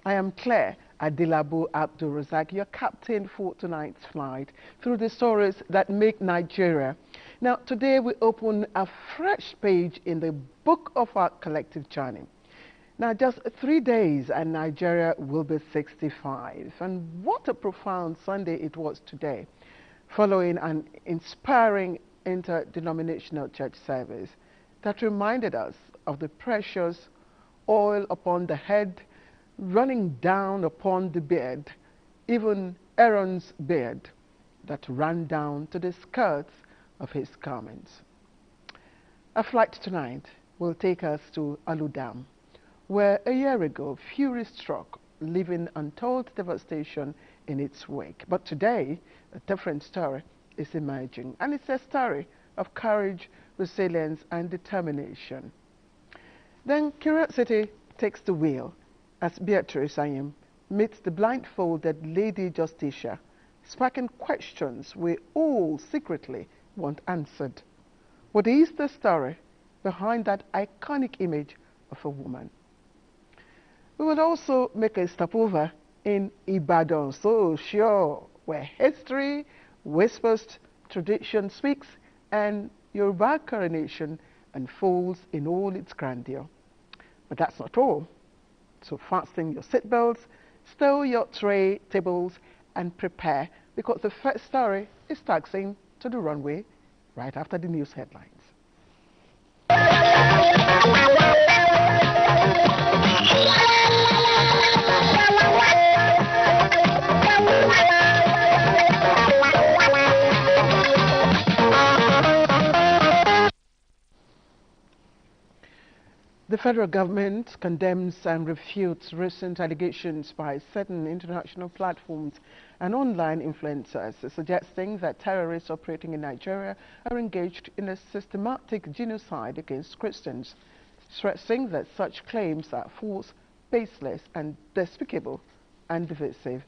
I am Claire Adilabu Abdul Razak, your captain for tonight's flight through the stories that make Nigeria. Now, today we open a fresh page in the book of our collective journey. Now, just 3 days and Nigeria will be 65. And what a profound Sunday it was today, following an inspiring interdenominational church service that reminded us of the precious oil upon the head, running down upon the beard, even Aaron's beard that ran down to the skirts of his garments. Our flight tonight will take us to Alu Dam, where a year ago fury struck, leaving untold devastation in its wake. But today, a different story is emerging, and it's a story of courage, resilience, and determination. Then curiosity takes the wheel as Beatrice Ayim meets the blindfolded Lady Justicia, sparking questions we all secretly want answered. What is the story behind that iconic image of a woman? We will also make a stopover in Ibadan, so sure, where history whispers, tradition speaks, and Yoruba coronation unfolds in all its grandeur. But that's not all. So fasten your seatbelts, stow your tray tables, and prepare, because the first story is taxiing to the runway right after the news headlines. The federal government condemns and refutes recent allegations by certain international platforms and online influencers suggesting that terrorists operating in Nigeria are engaged in a systematic genocide against Christians, stressing that such claims are false, baseless, and despicable and divisive.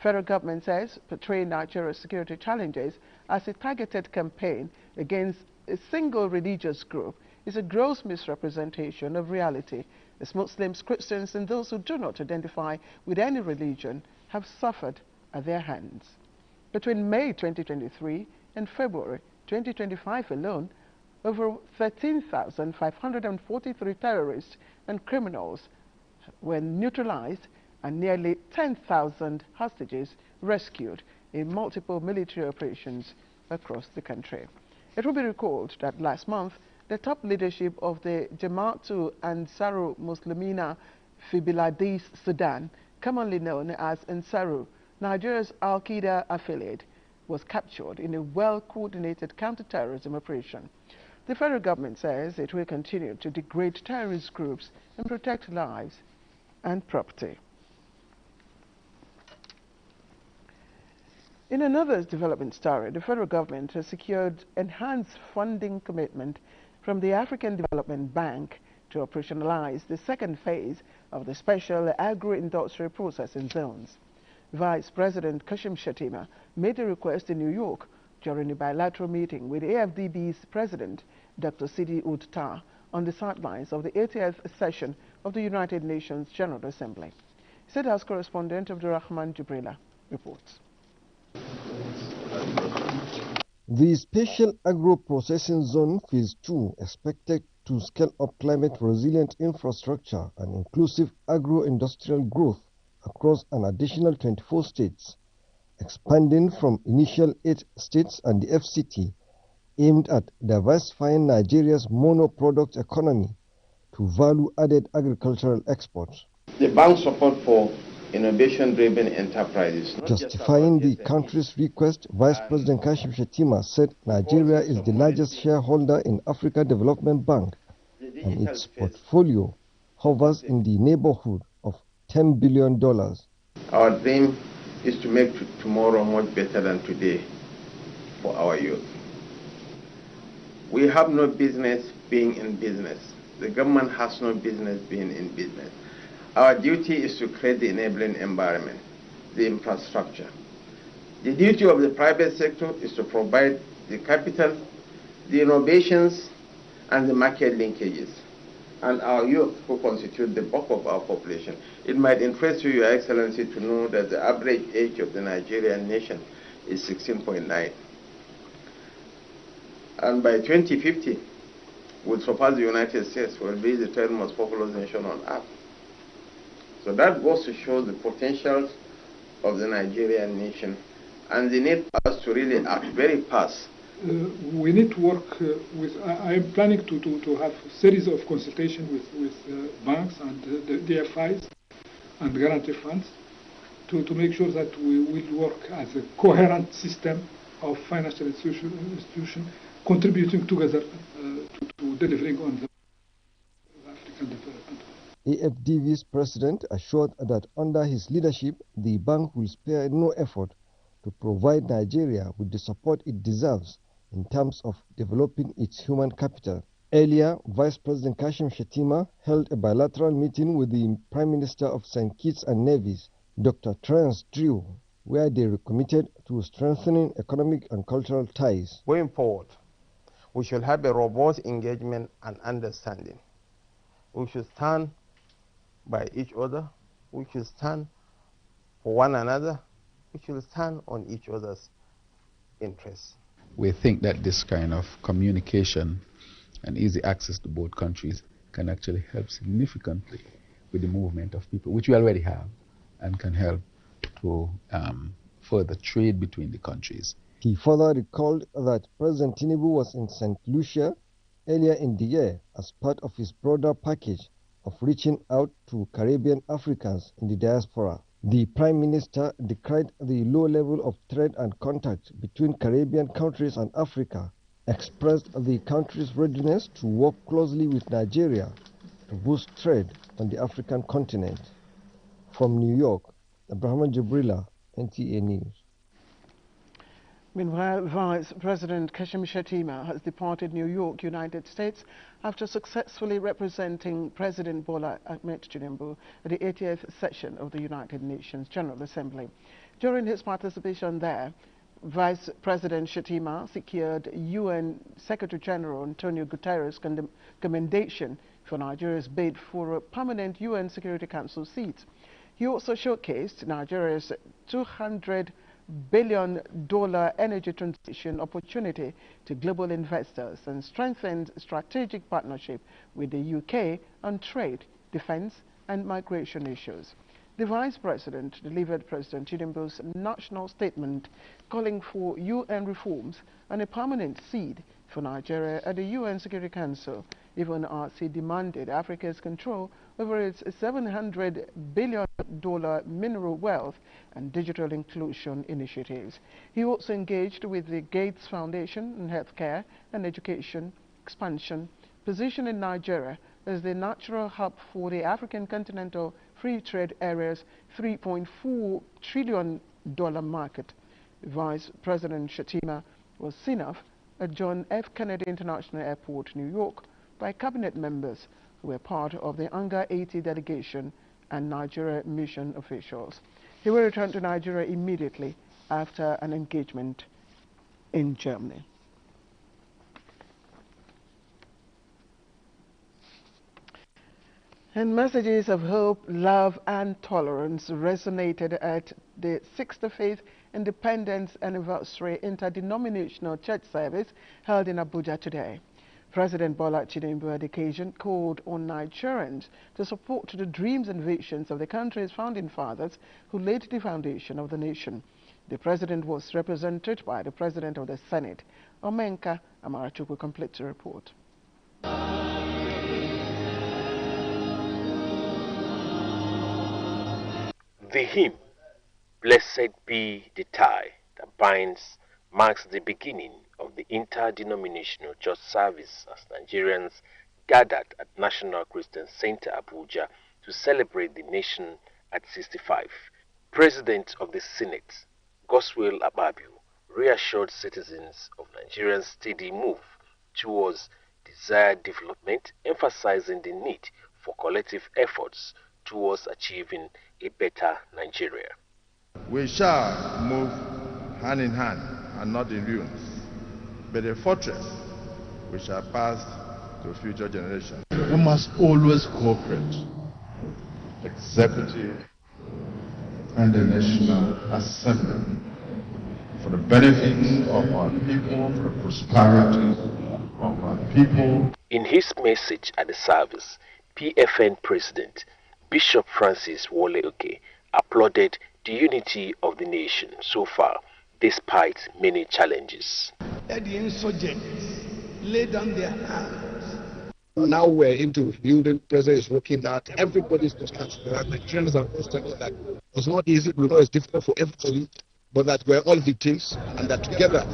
Federal government says portraying Nigeria's security challenges as a targeted campaign against a single religious group is a gross misrepresentation of reality, as Muslims, Christians, and those who do not identify with any religion have suffered at their hands. Between May 2023 and February 2025 alone, over 13,543 terrorists and criminals were neutralized and nearly 10,000 hostages rescued in multiple military operations across the country. It will be recalled that last month, the top leadership of the Jama'atu Ansaru Muslimina fi Biladis Sudan, commonly known as Ansaru, Nigeria's Al-Qaeda affiliate, was captured in a well-coordinated counter-terrorism operation. The federal government says it will continue to degrade terrorist groups and protect lives and property. In another development story, the federal government has secured enhanced funding commitment from the African Development Bank to operationalize the second phase of the special agro-industrial processing zones. Vice President Kashim Shettima made the request in New York during a bilateral meeting with AFDB's President, Dr. Sidi Ould on the sidelines of the 80th session of the United Nations General Assembly. State House correspondent Abdurrahman Jibrila reports. The Special Agro-Processing Zone Phase 2 expected to scale up climate-resilient infrastructure and inclusive agro-industrial growth across an additional 24 states, expanding from initial 8 states and the FCT, aimed at diversifying Nigeria's mono-product economy to value-added agricultural exports. The bank's support for innovation-driven enterprises. Justifying the country's request, Vice President Kashim Shettima said Nigeria is the largest shareholder in Africa Development Bank, and its portfolio hovers in the neighborhood of $10 billion. Our dream is to make tomorrow much better than today for our youth. We have no business being in business. The government has no business being in business. Our duty is to create the enabling environment, the infrastructure. The duty of the private sector is to provide the capital, the innovations, and the market linkages. and our youth, who constitute the bulk of our population. It might interest you, Your Excellency, to know that the average age of the Nigerian nation is 16.9. And by 2050, we'll surpass the United States, will be the third most populous nation on earth. So that goes to show the potentials of the Nigerian nation and the need for us to really act very fast. We need to work with, I am planning to have a series of consultations with banks and the DFIs and guarantee funds to make sure that we will work as a coherent system of financial institution contributing together to delivering on the African development. AFDV's president assured that under his leadership, the bank will spare no effort to provide Nigeria with the support it deserves in terms of developing its human capital. Earlier, Vice President Kashim Shettima held a bilateral meeting with the Prime Minister of St. Kitts and Nevis, Dr. Terence Drew, where they recommitted to strengthening economic and cultural ties. Going forward, we should have a robust engagement and understanding. We should stand by each other. We should stand for one another. We should stand on each other's interests. We think that this kind of communication and easy access to both countries can actually help significantly with the movement of people, which we already have, and can help to further trade between the countries. He further recalled that President Tinubu was in St. Lucia earlier in the year as part of his broader package of reaching out to Caribbean Africans in the diaspora. The Prime Minister decried the low level of trade and contact between Caribbean countries and Africa, expressed the country's readiness to work closely with Nigeria to boost trade on the African continent. From New York, Abraham Jibrila, NTA News. Meanwhile, Vice President Kashim Shettima has departed New York, United States, after successfully representing President Bola Ahmed Tinubu at the 80th session of the United Nations General Assembly. During his participation there, Vice President Shettima secured UN Secretary General Antonio Guterres' commendation for Nigeria's bid for a permanent UN Security Council seat. He also showcased Nigeria's $200 billion energy transition opportunity to global investors and strengthened strategic partnership with the UK on trade, defense and migration issues. The Vice President delivered President Tinubu's national statement calling for UN reforms and a permanent seat for Nigeria at the UN Security Council, even as he demanded Africa's control over its $700 billion mineral wealth and digital inclusion initiatives. He also engaged with the Gates Foundation in healthcare and education expansion, positioning Nigeria as the natural hub for the African continental free trade area's $3.4 trillion market. Vice President Shettima was seen off at John F. Kennedy International Airport, New York, by cabinet members who were part of the UNGA 80 delegation and Nigeria mission officials. He will return to Nigeria immediately after an engagement in Germany. And messages of hope, love and tolerance resonated at the 65th Independence Anniversary Interdenominational Church Service held in Abuja today. President Bola Tinubu at the occasion called on Nigerians to support the dreams and visions of the country's founding fathers who laid the foundation of the nation. The president was represented by the President of the Senate, Omenka Amarachukwu, completes the report. The hymn, Blessed Be the Tie That Binds, marks the beginning of the interdenominational church service as Nigerians gathered at National Christian Center Abuja to celebrate the nation at 65. President of the Senate, Goswell Ababu, reassured citizens of Nigeria's steady move towards desired development, emphasizing the need for collective efforts towards achieving a better Nigeria. We shall move hand in hand and not in ruins, but a fortress we shall pass to future generations. We must always cooperate, executive and the National Assembly, for the benefit of our people, for the prosperity of our people. In his message at the service, PFN President Bishop Francis Wole Oke applauded the unity of the nation so far, despite many challenges. Let the insurgents lay down their arms. Now we're into building, President is looking at everybody's perspective. Nigerians are understanding that it's not easy because it's difficult for everybody, but that we're all victims and that together.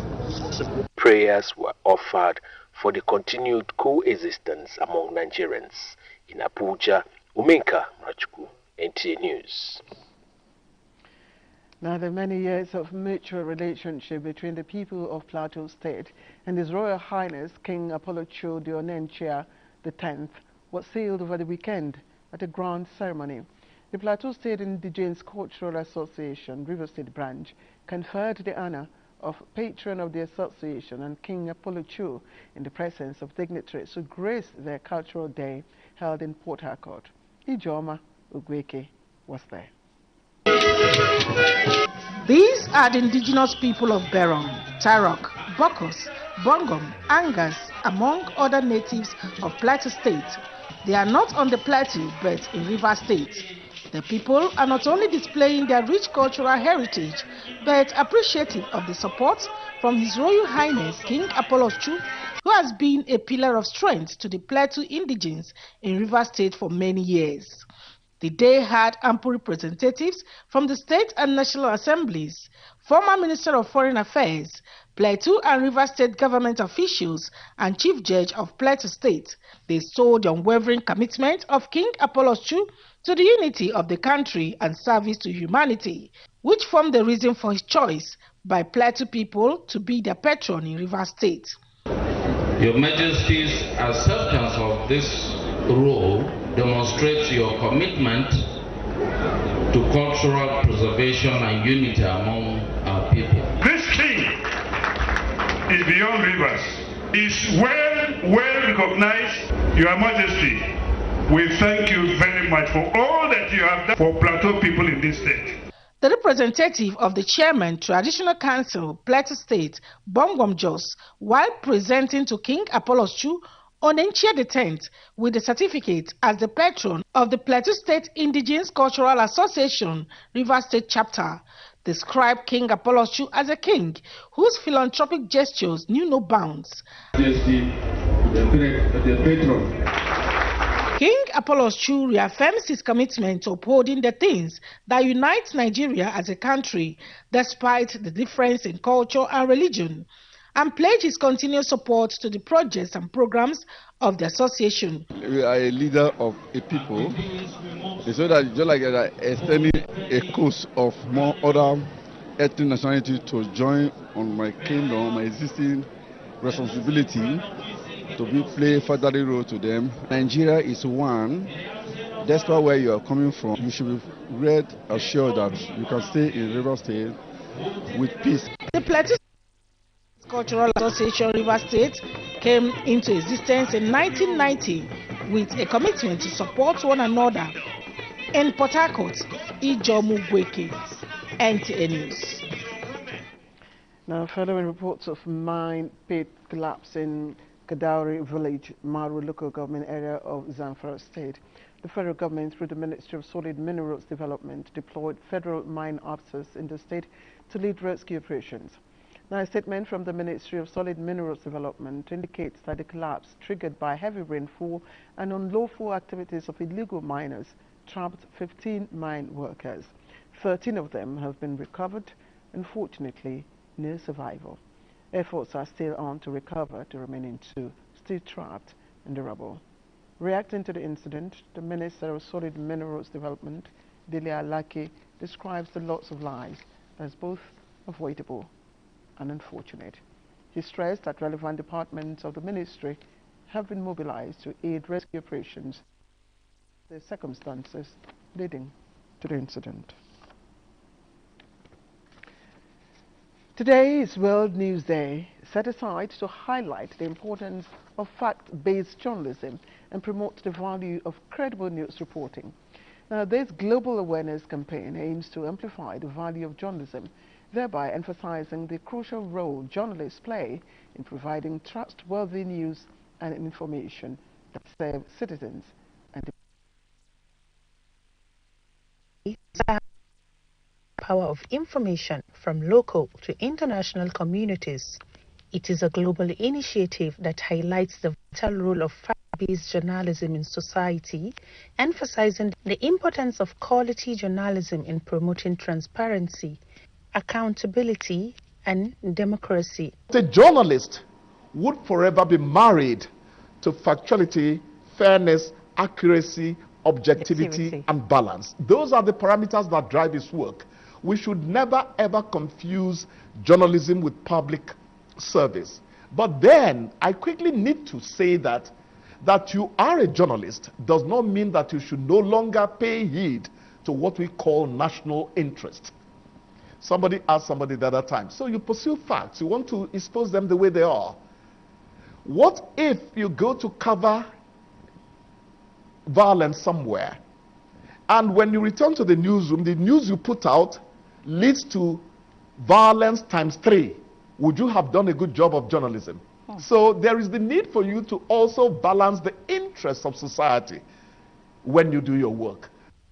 Prayers were offered for the continued coexistence among Nigerians. In Abuja, Umenka Mrachuku, NTA News. Now, the many years of mutual relationship between the people of Plateau State and His Royal Highness King Apollo Cho Dionenchia X was sealed over the weekend at a grand ceremony. The Plateau State Indigenous Cultural Association, River State Branch, conferred the honor of patron of the association and King Apollo Cho in the presence of dignitaries who graced their cultural day held in Port Harcourt. Ijoma Ugweke was there. These are the indigenous people of Beron, Tarok, Bokos, Bongom, Angas, among other natives of Plateau State. They are not on the plateau but in River State. The people are not only displaying their rich cultural heritage but appreciative of the support from His Royal Highness King Apollo Chu, who has been a pillar of strength to the Plateau indigenes in River State for many years. The day had ample representatives from the state and national assemblies, former Minister of Foreign Affairs, Plateau and River State government officials, and Chief Judge of Plateau State. They saw the unwavering commitment of King Apollo Chu to the unity of the country and service to humanity, which formed the reason for his choice by Plateau people to be their patron in River State. Your Majesty's acceptance of this role demonstrates your commitment to cultural preservation and unity among our people. This king is beyond rivers. Is well recognized. Your Majesty, we thank you very much for all that you have done for Plateau people in this state. The representative of the chairman, Traditional Council, Plateau State, Bongom Jos, while presenting to King Apollo Chu Onenchia X with the certificate as the patron of the Plateau State Indigenous Cultural Association, River State Chapter, described King Apollo Chu as a king whose philanthropic gestures knew no bounds. The patron. King Apollo Chu reaffirms his commitment to upholding the things that unite Nigeria as a country, despite the difference in culture and religion, and pledge his continued support to the projects and programs of the association. We are a leader of a people, so that just like extending a course of more other ethnic nationality to join on my kingdom, my existing responsibility to play a further role to them. Nigeria is one. Despite where you are coming from, you should be rest assured that you can stay in River State with peace. The Plateau Cultural Association River State came into existence in 1990 with a commitment to support one another. In Port Harcourt, Ijomu Gweke, NTA News. Now, following reports of mine pit collapse in Kadauri village, Maru local government area of Zamfara State, the federal government, through the Ministry of Solid Minerals Development, deployed federal mine officers in the state to lead rescue operations. Now, a statement from the Ministry of Solid Minerals Development indicates that the collapse, triggered by heavy rainfall and unlawful activities of illegal miners, trapped 15 mine workers. 13 of them have been recovered. Unfortunately, no survival. Efforts are still on to recover the remaining 2 still trapped in the rubble. Reacting to the incident, the Minister of Solid Minerals Development, Delia Alaki, describes the loss of lives as both avoidable and unfortunate. He stressed that relevant departments of the ministry have been mobilized to aid rescue operations, the circumstances leading to the incident. Today is World News Day, set aside to highlight the importance of fact-based journalism and promote the value of credible news reporting. Now, this global awareness campaign aims to amplify the value of journalism, thereby emphasizing the crucial role journalists play in providing trustworthy news and information that serve citizens and the power of information from local to international communities. It is a global initiative that highlights the vital role of fact-based journalism in society, emphasizing the importance of quality journalism in promoting transparency, accountability, and democracy. The journalist would forever be married to factuality, fairness, accuracy, objectivity, and balance. Those are the parameters that drive his work. We should never ever confuse journalism with public service. But then I quickly need to say that you are a journalist does not mean that you should no longer pay heed to what we call national interest. Somebody asked somebody the other time, so you pursue facts, you want to expose them the way they are. What if you go to cover violence somewhere, and when you return to the newsroom, the news you put out leads to violence ×3? Would you have done a good job of journalism? So there is the need for you to also balance the interests of society when you do your work.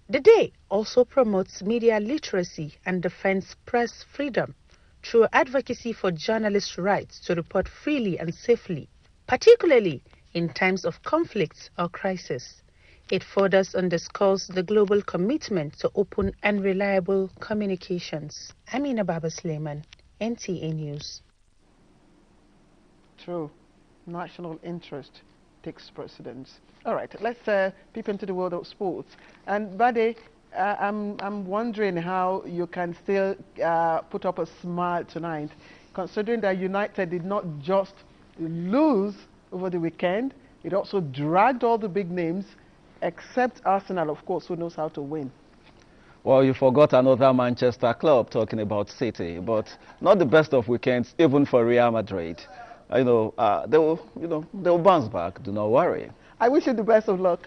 The day also promotes media literacy and defends press freedom through advocacy for journalists' rights to report freely and safely, particularly in times of conflict or crisis. It further underscores the global commitment to open and reliable communications. Amina Baba Suleiman, NTA News. True. National interest takes precedence. All right, let's peep into the world of sports. And Bade, I'm wondering how you can still put up a smile tonight, considering that United did not just lose over the weekend, it also dragged all the big names, except Arsenal, of course, who knows how to win. Well, you forgot another Manchester club, talking about City, but not the best of weekends, even for Real Madrid. They will bounce back. Do not worry. I wish you the best of luck.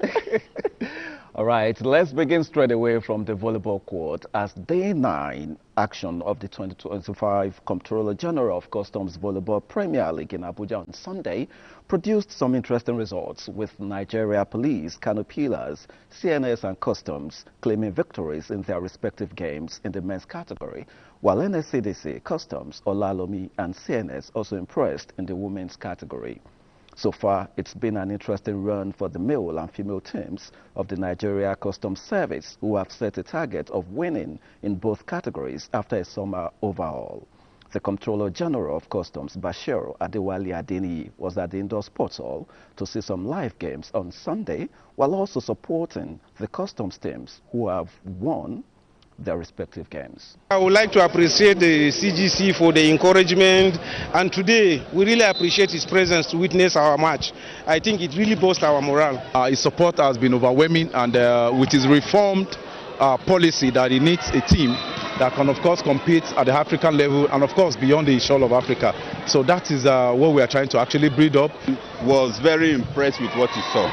All right, let's begin straight away from the volleyball court as day 9 action of the 2025 Comptroller General of Customs Volleyball Premier League in Abuja on Sunday produced some interesting results, with Nigeria Police, Kano Pillars, CNS and Customs claiming victories in their respective games in the men's category, while NSCDC, Customs, Olalomi and CNS also impressed in the women's category. So far, it's been an interesting run for the male and female teams of the Nigeria Customs Service, who have set a target of winning in both categories after a summer overhaul. The Comptroller General of Customs, Bashir Adewale Adeniyi, was at the Indoor Sports Hall to see some live games on Sunday, while also supporting the customs teams who have won their respective games. I would like to appreciate the CGC for the encouragement, and today we really appreciate his presence to witness our match. I think it really boosted our morale. His support has been overwhelming, and with his reformed policy that he needs a team that can of course compete at the African level and of course beyond the shore of Africa. So that is what we are trying to actually build up. Was very impressed with what he saw.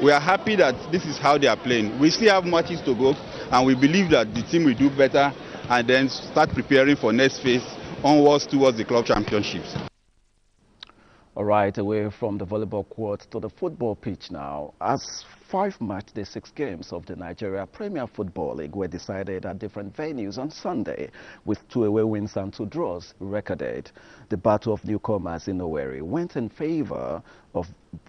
We are happy that this is how they are playing. We still have matches to go, and we believe that the team will do better and then start preparing for next phase onwards towards the club championships. All right, away from the volleyball court to the football pitch now, as 5 match-day 6 games of the Nigeria Premier Football League were decided at different venues on Sunday, with 2 away wins and 2 draws recorded. The battle of newcomers in Owerri went in favor of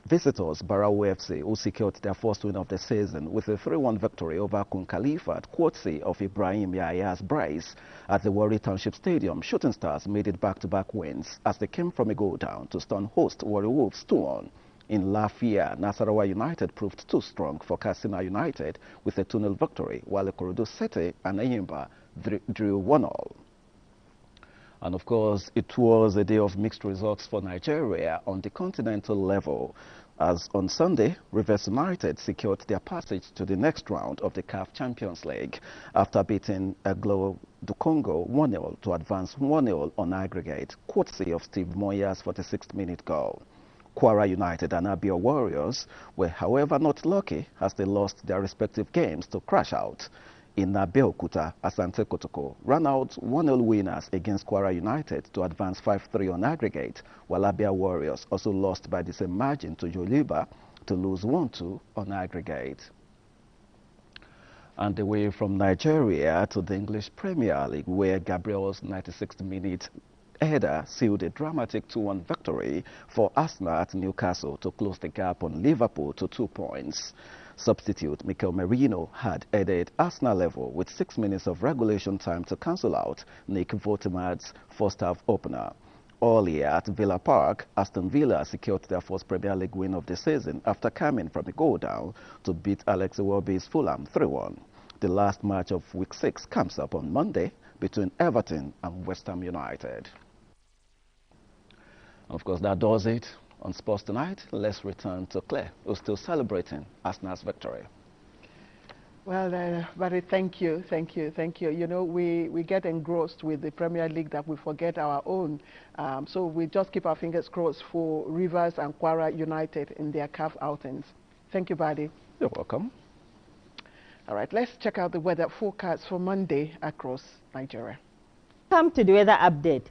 visitors Barrow FC, who secured their first win of the season with a 3-1 victory over Kun Khalifa, courtesy of Ibrahim Yaya's brace at the Warri Township Stadium. Shooting Stars made it back-to-back wins as they came from a goal down to stun host Warri Wolves 2-1. In Lafia, Nasarawa United proved too strong for Katsina United with a 2-0 victory, while Ikorodu City and Eyimba drew 1-1. And of course, it was a day of mixed results for Nigeria on the continental level. As on Sunday, Rivers United secured their passage to the next round of the CAF Champions League after beating Aglo du Congo 1-0 to advance 1-0 on aggregate, courtesy of Steve Moya's 46th-minute goal. Kwara United and Abia Warriors were, however, not lucky as they lost their respective games to crash out. In Abeokuta, Asante Kotoko ran out 1-0 winners against Kwara United to advance 5-3 on aggregate, while Abia Warriors also lost by the same margin to Joliba to lose 1-2 on aggregate. And away from Nigeria to the English Premier League, where Gabriel's 96th-minute header sealed a dramatic 2-1 victory for Arsenal at Newcastle to close the gap on Liverpool to 2 points. Substitute Mikel Merino had headed Arsenal level with 6 minutes of regulation time to cancel out Nick Votemad's first-half opener. Earlier at Villa Park, Aston Villa secured their first Premier League win of the season after coming from a goal down to beat Alex Iwobi's Fulham 3-1. The last match of Week 6 comes up on Monday between Everton and West Ham United. Of course, that does it on Sports Tonight. Let's return to Claire, who's still celebrating Arsenal's victory. Well, Barry, thank you. You know, we get engrossed with the Premier League that we forget our own. So we just keep our fingers crossed for Rivers and Kwara United in their CAF outings. Thank you, Barry. You're welcome. All right, let's check out the weather forecast for Monday across Nigeria. Welcome to the weather update.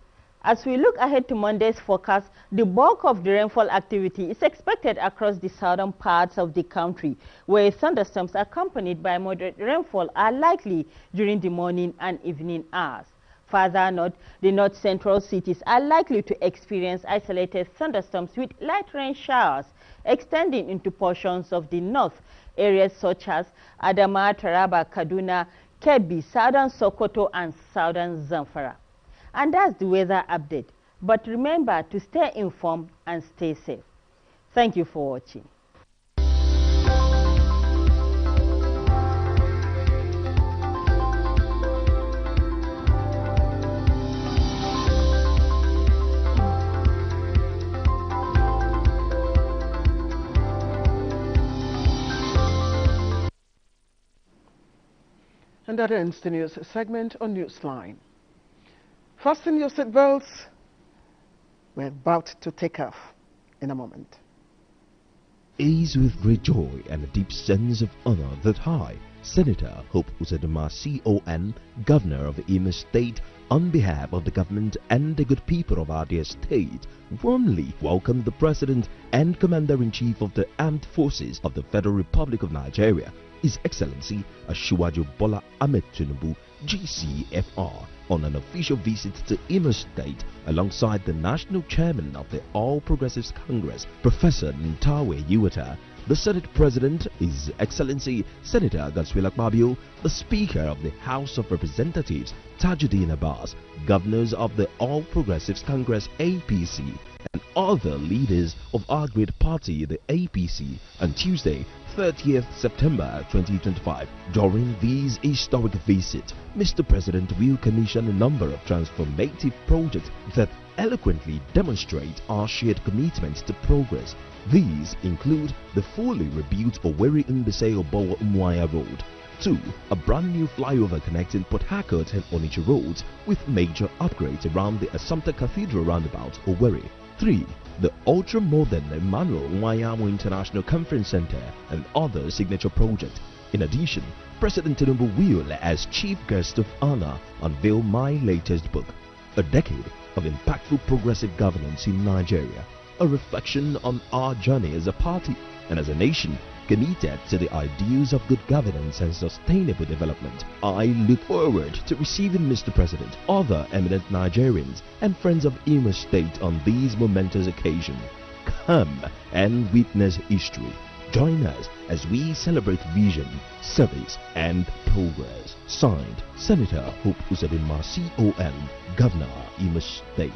As we look ahead to Monday's forecast, the bulk of the rainfall activity is expected across the southern parts of the country, where thunderstorms accompanied by moderate rainfall are likely during the morning and evening hours. Further north, the north-central cities are likely to experience isolated thunderstorms with light rain showers extending into portions of the north, areas such as Adama, Taraba, Kaduna, Kebbi, southern Sokoto, and southern Zamfara. And that's the weather update. But remember to stay informed and stay safe. Thank you for watching. And that ends the news segment on Newsline. Fasten your seatbelts. We're about to take off in a moment. It is with great joy and a deep sense of honor that I, Senator Hope Uzodinma CON, Governor of Imo State, on behalf of the government and the good people of our dear state, warmly welcome the President and Commander-in-Chief of the Armed Forces of the Federal Republic of Nigeria, His Excellency Asiwaju Bola Ahmed Tinubu, GCFR, on an official visit to Imo State alongside the National Chairman of the All Progressives Congress, Professor Ntawe Yuata, the Senate President, His Excellency Senator Godswill Akpabio, the Speaker of the House of Representatives, Tajuddin Abbas, Governors of the All Progressives Congress APC, and other leaders of our great party, the APC, on Tuesday, 30th September 2025. During this historic visit, Mr. President will commission a number of transformative projects that eloquently demonstrate our shared commitment to progress. These include the fully rebuilt Owerri-Mbise-Obowo-Umuahia Road, 2. A brand new flyover connecting Port Harcourt and Onitsha roads with major upgrades around the Assumpta Cathedral roundabout, Owerri. 3. The ultra-modern Emmanuel Nwayamu International Conference Center and other signature projects. In addition, President Tinubu will, as Chief Guest of Honor, unveil my latest book, A Decade of Impactful Progressive Governance in Nigeria, a reflection on our journey as a party and as a nation committed to the ideals of good governance and sustainable development. I look forward to receiving Mr. President, other eminent Nigerians, and friends of Imo State on this momentous occasion. Come and witness history. Join us as we celebrate vision, service, and progress. Signed, Senator Hope Uzodinma CON, Governor, Imo State.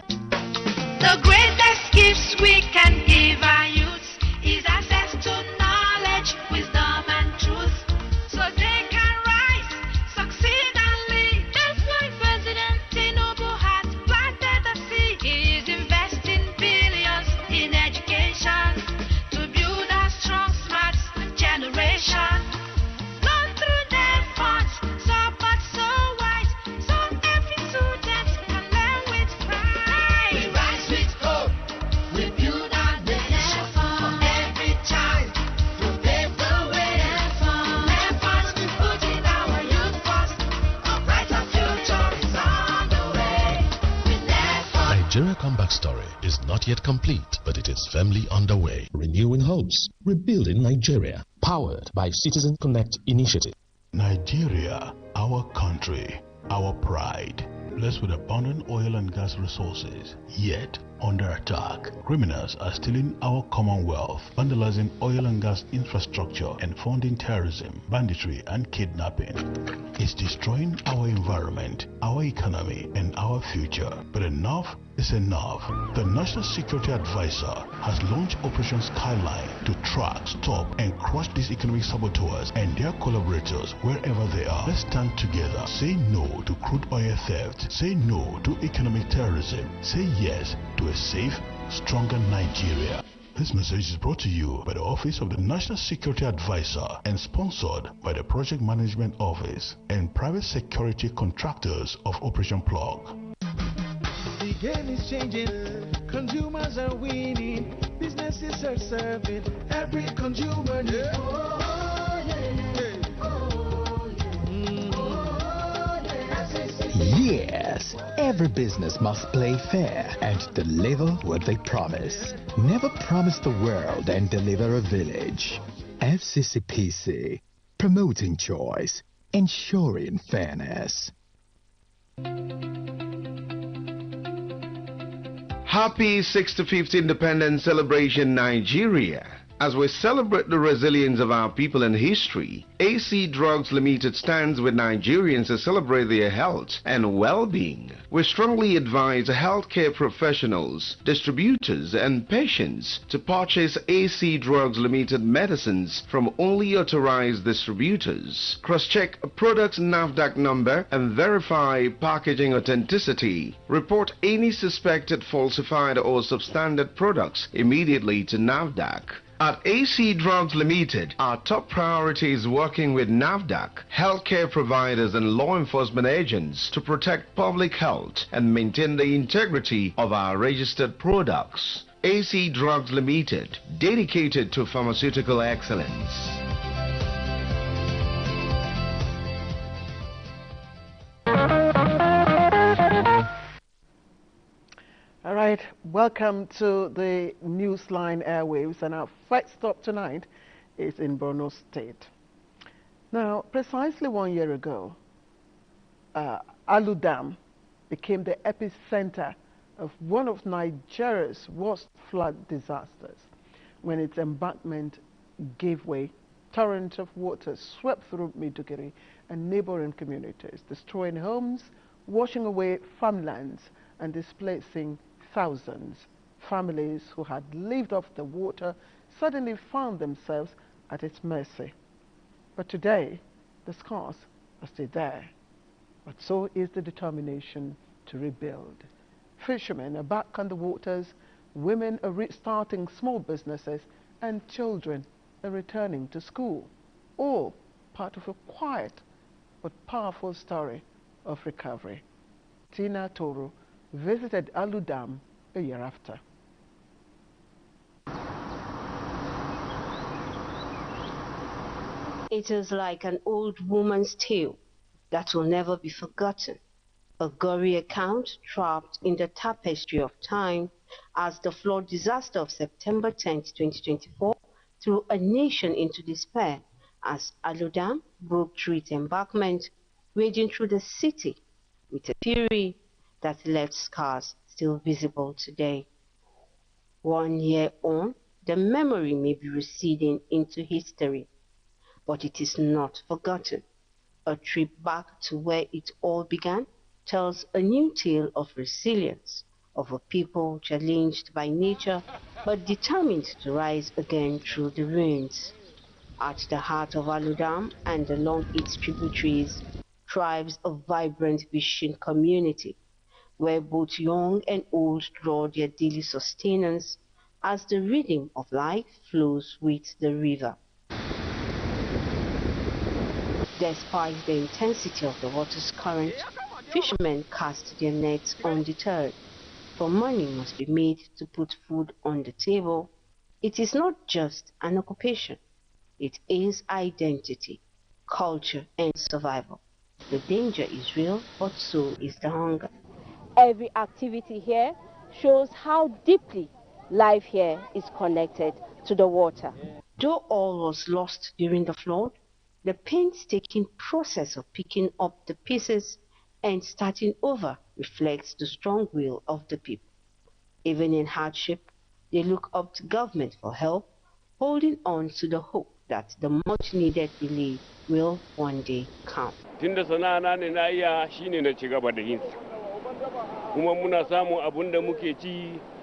The greatest gifts we can give our youth is access to knowledge, wisdom, and truth, so they can rise, succeed, and lead. That's why President Tinubu has planted the seed. He is investing billions in education. comeback story is not yet complete, but it is firmly underway. Renewing hopes, rebuilding Nigeria, powered by Citizen Connect initiative. Nigeria, our country, our pride, blessed with abundant oil and gas resources, yet under attack. Criminals are stealing our commonwealth, vandalizing oil and gas infrastructure and funding terrorism, banditry and kidnapping. It's destroying our environment, our economy and our future. But enough is enough. The National Security Advisor has launched Operation Skyline to track, stop and crush these economic saboteurs and their collaborators wherever they are. Let's stand together. Say no to crude oil theft. Say no to economic terrorism. Say yes to a safe, stronger Nigeria. This message is brought to you by the Office of the National Security Advisor and sponsored by the Project Management Office and private security contractors of Operation Plug. The game is changing, consumers are winning, businesses are serving, every consumer needs. Yes, every business must play fair and deliver what they promise. Never promise the world and deliver a village. FCCPC, promoting choice, ensuring fairness. Happy 65th Independence Celebration, Nigeria. As we celebrate the resilience of our people and history, AC Drugs Limited stands with Nigerians to celebrate their health and well-being. We strongly advise healthcare professionals, distributors and patients to purchase AC Drugs Limited medicines from only authorized distributors. Cross-check products NAFDAC number and verify packaging authenticity. Report any suspected falsified or substandard products immediately to NAFDAC. At AC Drugs Limited, our top priority is working with NAFDAC, healthcare providers and law enforcement agents to protect public health and maintain the integrity of our registered products. AC Drugs Limited, dedicated to pharmaceutical excellence. All right, welcome to the Newsline airwaves, and our first stop tonight is in Borno State. Now, precisely 1 year ago, Alu Dam became the epicenter of one of Nigeria's worst flood disasters. When its embankment gave way, torrents of water swept through Maiduguri and neighboring communities, destroying homes, washing away farmlands, and displacing thousands. Families who had lived off the water suddenly found themselves at its mercy. But today, the scars are still there. But so is the determination to rebuild. Fishermen are back on the waters, women are restarting small businesses, and children are returning to school. All part of a quiet but powerful story of recovery. Tina Toro visited Alu Dam a year after. It is like an old woman's tale that will never be forgotten. A gory account trapped in the tapestry of time as the flood disaster of September 10, 2024 threw a nation into despair as Alu Dam broke through its embankment, raging through the city with a fury that left scars still visible today. 1 year on, the memory may be receding into history, but it is not forgotten. A trip back to where it all began tells a new tale of resilience, of a people challenged by nature but determined to rise again through the ruins. At the heart of Alu Dam and along its tributaries thrives a vibrant fishing community, where both young and old draw their daily sustenance as the rhythm of life flows with the river. Despite the intensity of the water's current, fishermen cast their nets undeterred, for money must be made to put food on the table. It is not just an occupation, it is identity, culture and survival. The danger is real, but so is the hunger. Every activity here shows how deeply life here is connected to the water. Though all was lost during the flood, the painstaking process of picking up the pieces and starting over reflects the strong will of the people. Even in hardship, they look up to government for help, holding on to the hope that the much-needed relief will one day come.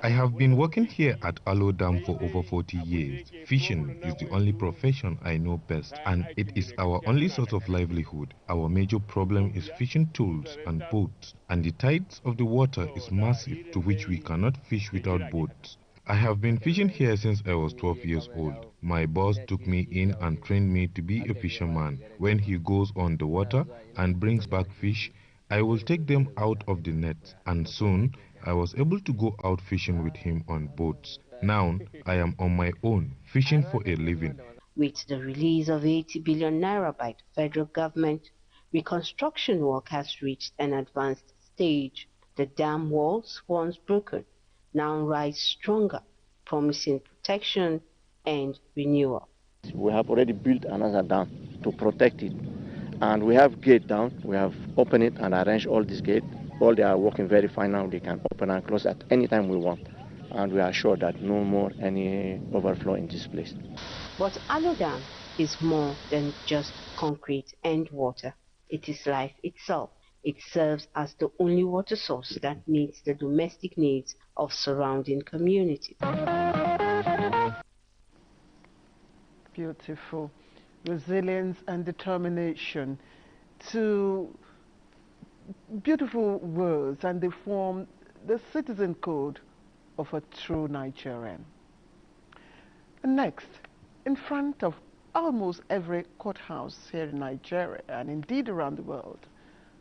I have been working here at Alo Dam for over 40 years. Fishing is the only profession I know best, and it is our only source of livelihood. Our major problem is fishing tools and boats, and the tides of the water is massive, to which we cannot fish without boats. I have been fishing here since I was 12 years old. My boss took me in and trained me to be a fisherman. When he goes on the water and brings back fish, I will take them out of the net, and soon I was able to go out fishing with him on boats. Now I am on my own, fishing for a living. With the release of 80 billion naira by the federal government, reconstruction work has reached an advanced stage. The dam walls, once broken, now rise stronger, promising protection and renewal. We have already built another dam to protect it, and we have gate down. We have opened it and arranged all these gates. All they are working very fine now. They can open and close at any time we want, and we are sure that no more any overflow in this place. But Alo Dam is more than just concrete and water. It is life itself. It serves as the only water source that meets the domestic needs of surrounding communities. Beautiful. Resilience and determination. Two beautiful words, and they form the citizen code of a true Nigerian. And next, in front of almost every courthouse here in Nigeria, and indeed around the world,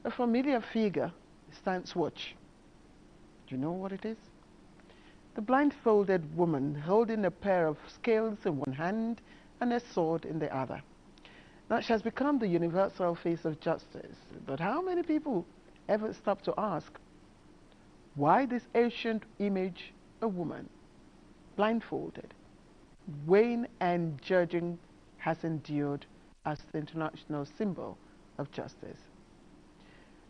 a familiar figure stands watch. Do you know what it is? The blindfolded woman holding a pair of scales in one hand and a sword in the other. Now, she has become the universal face of justice. But how many people ever stop to ask, why this ancient image, a woman, blindfolded, weighing and judging, has endured as the international symbol of justice?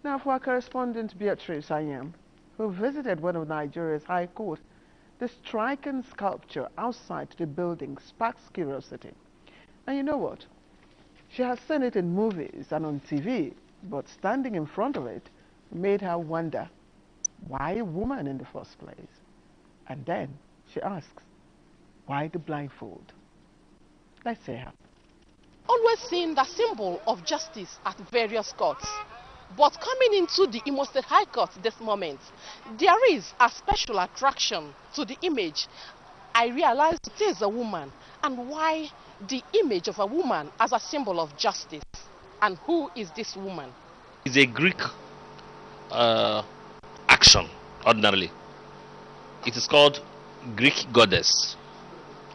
Now, for our correspondent Beatrice Ayam, who visited one of Nigeria's high court, the striking sculpture outside the building sparks curiosity. And you know what? She has seen it in movies and on TV, but standing in front of it made her wonder, why a woman in the first place? And then she asks, why the blindfold? Let's hear her. Always seen the symbol of justice at various courts. But coming into the Imo State High Court this moment, there is a special attraction to the image. I realized it is a woman, and why the image of a woman as a symbol of justice. And who is this woman? It's a Greek action, ordinarily. It is called Greek goddess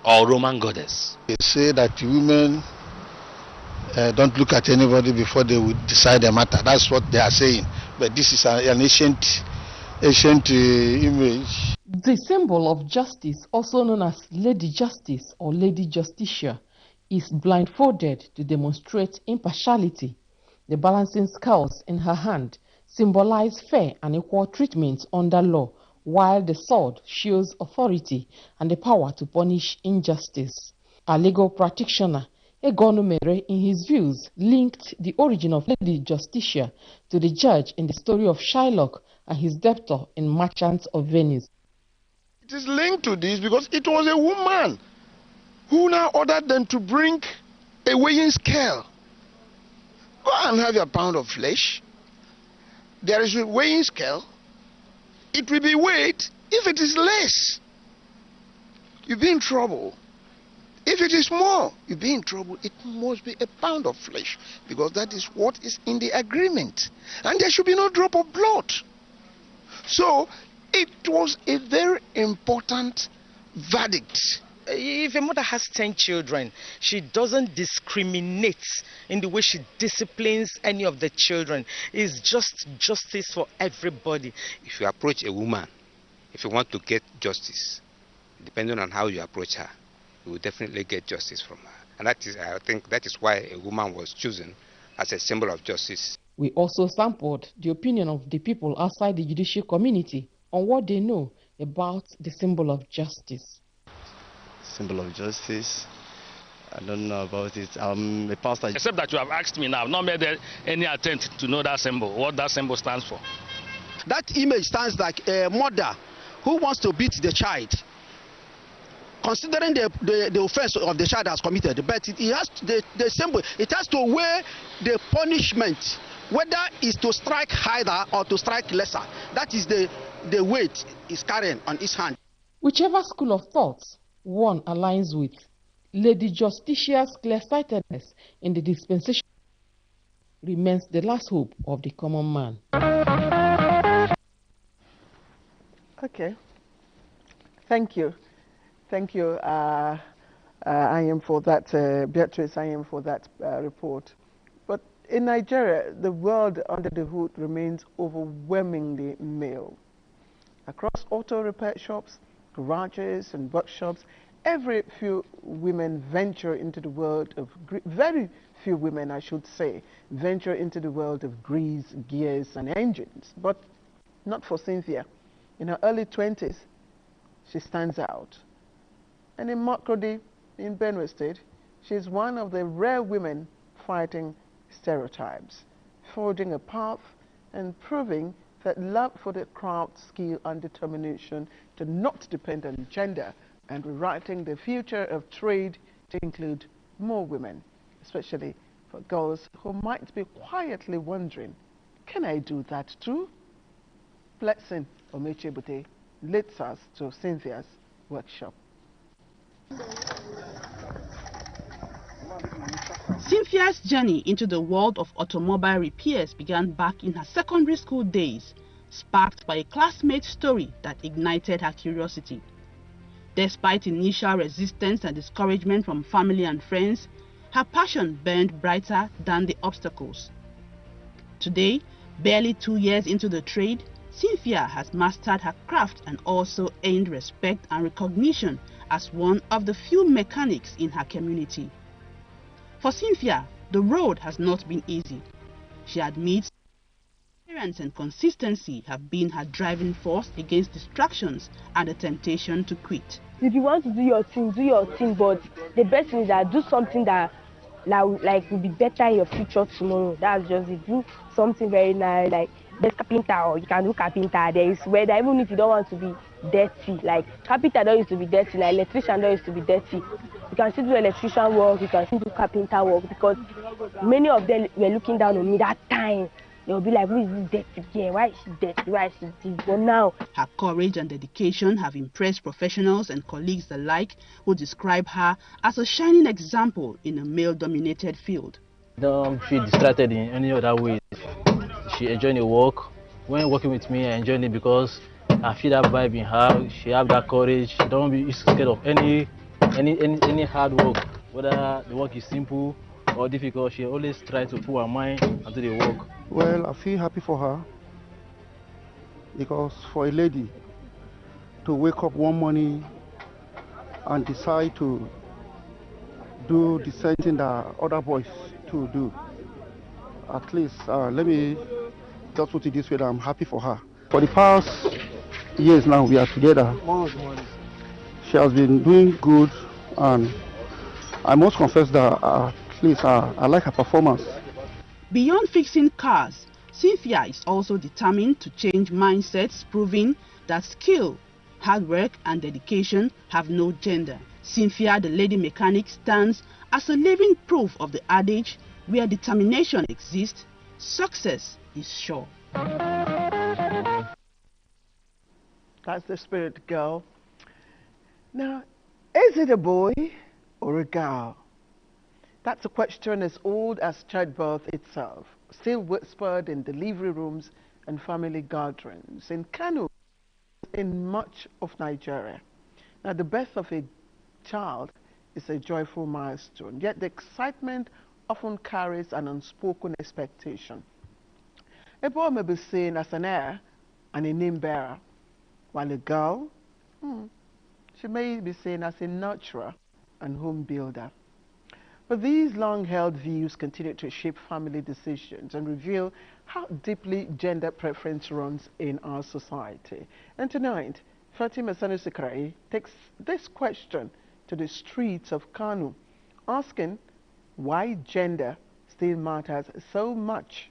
or Roman goddess. They say that women don't look at anybody before they would decide the matter. That's what they are saying. But this is an ancient image. The symbol of justice, also known as Lady Justice or Lady Justicia, is blindfolded to demonstrate impartiality. The balancing scales in her hand symbolize fair and equal treatment under law, while the sword shows authority and the power to punish injustice. A legal practitioner, Egonumere, in his views, linked the origin of Lady Justicia to the judge in the story of Shylock and his debtor in Merchants of Venice. It is linked to this because it was a woman who now ordered them to bring a weighing scale. Go and have your pound of flesh. There is a weighing scale. It will be weighed. If it is less, you'll be in trouble. If it is more, you'll be in trouble. It must be a pound of flesh because that is what is in the agreement. And there should be no drop of blood. So it was a very important verdict. If a mother has 10 children, she doesn't discriminate in the way she disciplines any of the children. It's just justice for everybody. If you approach a woman if you want to get justice, depending on how you approach her, you will definitely get justice from her. And that is, I think that is why a woman was chosen as a symbol of justice. We also sampled the opinion of the people outside the judicial community on what they know about the symbol of justice. Symbol of justice? I don't know about it. I'm a pastor. Except that you have asked me now, I've not made any attempt to know that symbol, what that symbol stands for. That image stands like a mother who wants to beat the child, considering the offense of the child has committed. But it has the symbol. It has to weigh the punishment, whether it's to strike higher or to strike lesser. That is the weight is carrying on his hand. Whichever school of thought one aligns with, Lady Justitia's clear-sightedness in the dispensation remains the last hope of the common man. Okay. Thank you. Thank you, I am for that, Beatrice, I am for that report. But in Nigeria, the world under the hood remains overwhelmingly male. Across auto repair shops, garages and workshops, very few women venture into the world of, very few women, I should say, venture into the world of grease, gears and engines. But not for Cynthia. In her early 20s, she stands out. And in Makurdi, in Benue State, she is one of the rare women fighting stereotypes, forging a path and proving that love for the craft, skill and determination to not depend on gender, and rewriting the future of trade to include more women, especially for girls who might be quietly wondering, can I do that too? Blessing Omechebute leads us to Cynthia's workshop. Cynthia's journey into the world of automobile repairs began back in her secondary school days, sparked by a classmate's story that ignited her curiosity. Despite initial resistance and discouragement from family and friends, her passion burned brighter than the obstacles. Today, barely 2 years into the trade, Cynthia has mastered her craft and also earned respect and recognition as one of the few mechanics in her community. For Cynthia, the road has not been easy. She admits perseverance and consistency have been her driving force against distractions and the temptation to quit. If you want to do your thing, but the best thing is that do something that like will be better in your future tomorrow. That's just it. Do something very nice, like there's carpenter, or you can do carpenter. There is weather, even if you don't want to be dirty. Like carpenter don't used to be dirty, like electrician don't used to be dirty. You can still do electrician work, you can still do carpenter work, because many of them were looking down on me that time. They'll be like, who is this dirty girl? Why is she dirty? Why is she this? But now, her courage and dedication have impressed professionals and colleagues alike, who describe her as a shining example in a male-dominated field. Don't feel distracted in any other way. She enjoys the work. When working with me, I enjoy it because I feel that vibe in her. She has that courage. She don't be scared of any hard work, whether the work is simple or difficult. She always tries to put her mind into the work. Well, I feel happy for her, because for a lady to wake up one morning and decide to do the same thing that other boys to do, at least let me just put it this way, that I'm happy for her. For the past years now we are together, she has been doing good, and I must confess that at least I like her performance. Beyond fixing cars, Cynthia is also determined to change mindsets, proving that skill, hard work and dedication have no gender. Cynthia, the lady mechanic, stands as a living proof of the adage, where determination exists, success is sure. That's the spirit, girl. Now, is it a boy or a girl? That's a question as old as childbirth itself, still whispered in delivery rooms and family gatherings, in Kano, in much of Nigeria. Now, the birth of a child is a joyful milestone, yet the excitement often carries an unspoken expectation. A boy may be seen as an heir and a name bearer, while a girl, she may be seen as a nurturer and home builder. But these long-held views continue to shape family decisions and reveal how deeply gender preference runs in our society. And tonight, Fatima Sanusi takes this question to the streets of Kanu, asking why gender still matters so much.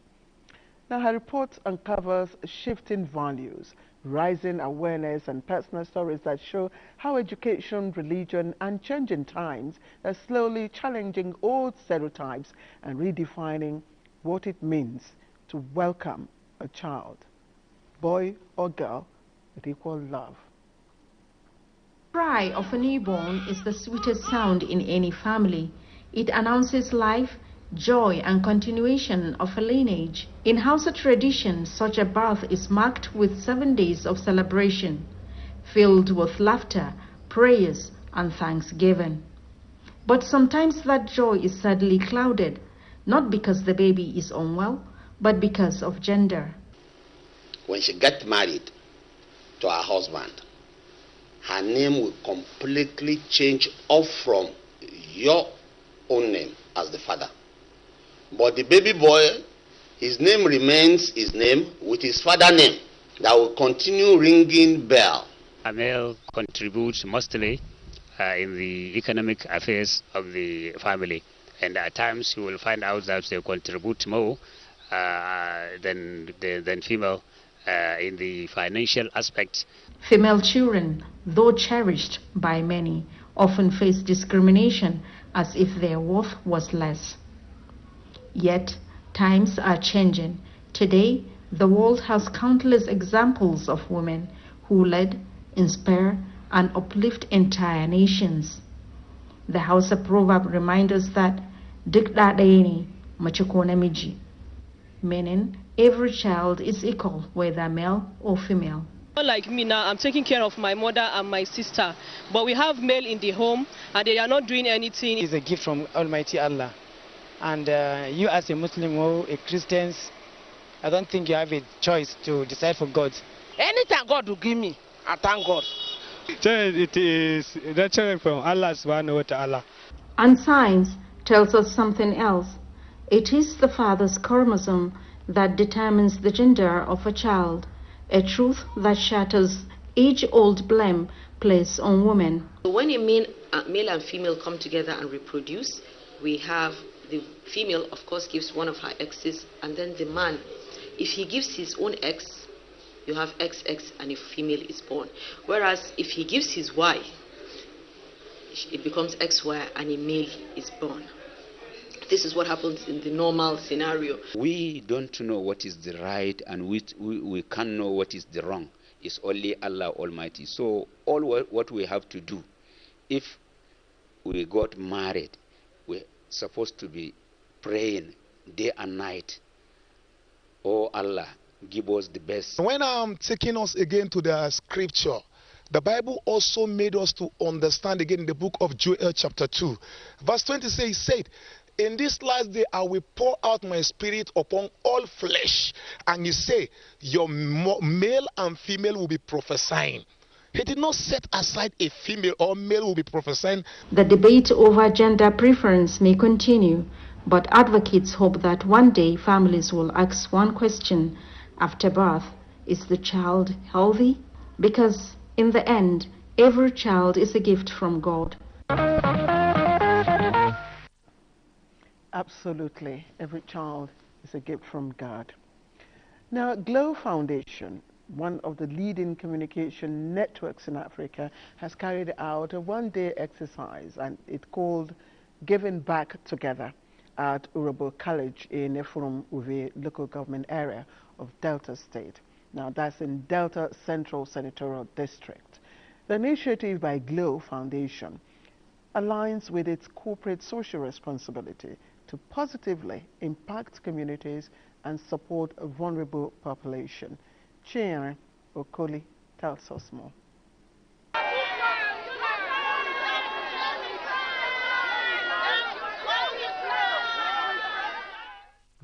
Now, her report uncovers shifting values, rising awareness, and personal stories that show how education, religion, and changing times are slowly challenging old stereotypes and redefining what it means to welcome a child, boy or girl, with equal love. Cry of a newborn is the sweetest sound in any family. It announces life, joy, and continuation of a lineage. In Hausa tradition, such a birth is marked with 7 days of celebration, filled with laughter, prayers, and thanksgiving. But sometimes that joy is sadly clouded, not because the baby is unwell, but because of gender. When she gets married to her husband, her name will completely change off from your own name as the father. But the baby boy, his name remains his name with his father name. That will continue ringing bell. A male contributes mostly in the economic affairs of the family. And at times you will find out that they contribute more than female in the financial aspect. Female children, though cherished by many, often face discrimination as if their worth was less. Yet, times are changing. Today, the world has countless examples of women who led, inspire, and uplift entire nations. The Hausa proverb reminds us that duk ɗa ɗaya ne, mace ko namiji, meaning every child is equal, whether male or female. Like me now, I'm taking care of my mother and my sister, but we have male in the home and they are not doing anything. It's a gift from Almighty Allah. And you as a Muslim or a Christian, I don't think you have a choice to decide for God. Anything God will give me, I thank God. It is natural from Allah subhanahu wa ta'ala. And science tells us something else. It is the father's chromosome that determines the gender of a child, a truth that shatters age-old blame placed on women. When a male and female come together and reproduce, we have the female, of course, gives one of her exes, and then the man, if he gives his own ex, you have XX and a female is born. Whereas if he gives his Y, it becomes XY and a male is born. This is what happens in the normal scenario. We don't know what is the right and we can't know what is the wrong. It's only Allah Almighty. So all what we have to do, if we got married, we're supposed to be praying day and night. Oh Allah, give us the best. When I'm taking us again to the scripture, the Bible also made us to understand again in the book of Joel chapter 2. Verse 20 said, in this last day I will pour out my spirit upon all flesh. And he say, your male and female will be prophesying. He did not set aside a female or male will be prophesying. The debate over gender preference may continue, but advocates hope that one day families will ask one question after birth: is the child healthy? Because in the end, every child is a gift from God. Absolutely, every child is a gift from God. Now, Glow Foundation, one of the leading communication networks in Africa, has carried out a one-day exercise, and it's called Giving Back Together at Urhobo College in Efurum Uve local government area of Delta State. Now, that's in Delta Central Senatorial District. The initiative by Glow Foundation aligns with its corporate social responsibility to positively impact communities and support a vulnerable population. Chinyere Okoli tells us more.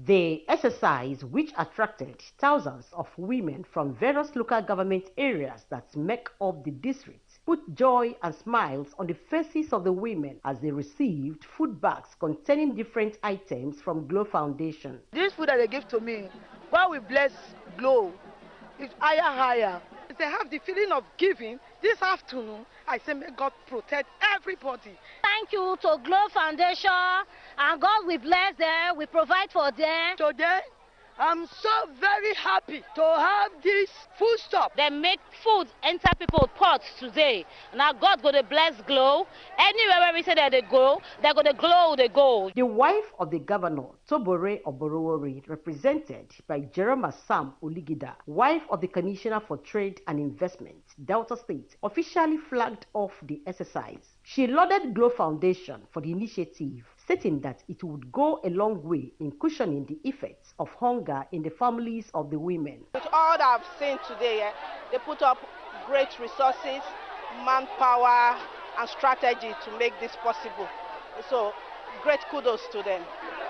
The exercise, which attracted thousands of women from various local government areas that make up the district, put joy and smiles on the faces of the women as they received food bags containing different items from Glow Foundation. This food that they give to me, God will bless Glow. It's higher. They have the feeling of giving. This afternoon, I say, may God protect everybody. Thank you to Glow Foundation, and God will bless them, we provide for them. Today, I'm so very happy to have this food stop. They make food enter people's pots today. Now God gonna bless Glow. Anywhere where we say that they go, they're gonna glow, they go. The wife of the governor, Tobore Oborowori, represented by Jerome Sam Oligida, wife of the Commissioner for Trade and Investment, Delta State, officially flagged off the exercise. She lauded Glow Foundation for the initiative, stating that it would go a long way in cushioning the effects of hunger in the families of the women. With all that I've seen today, they put up great resources, manpower, and strategy to make this possible. So, great kudos to them.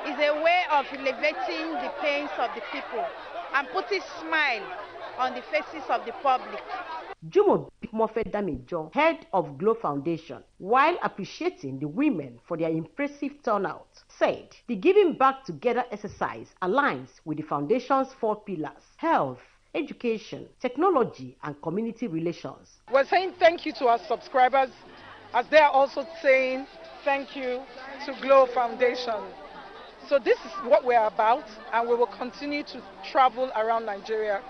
It's a way of elevating the pains of the people and putting smile on the faces of the public. Jumo Mofe Damijo, head of Glow Foundation, while appreciating the women for their impressive turnout, said the Giving Back Together exercise aligns with the foundation's 4 pillars: health, education, technology, and community relations. We're saying thank you to our subscribers, as they are also saying thank you to Glow Foundation. So this is what we're about, and we will continue to travel around Nigeria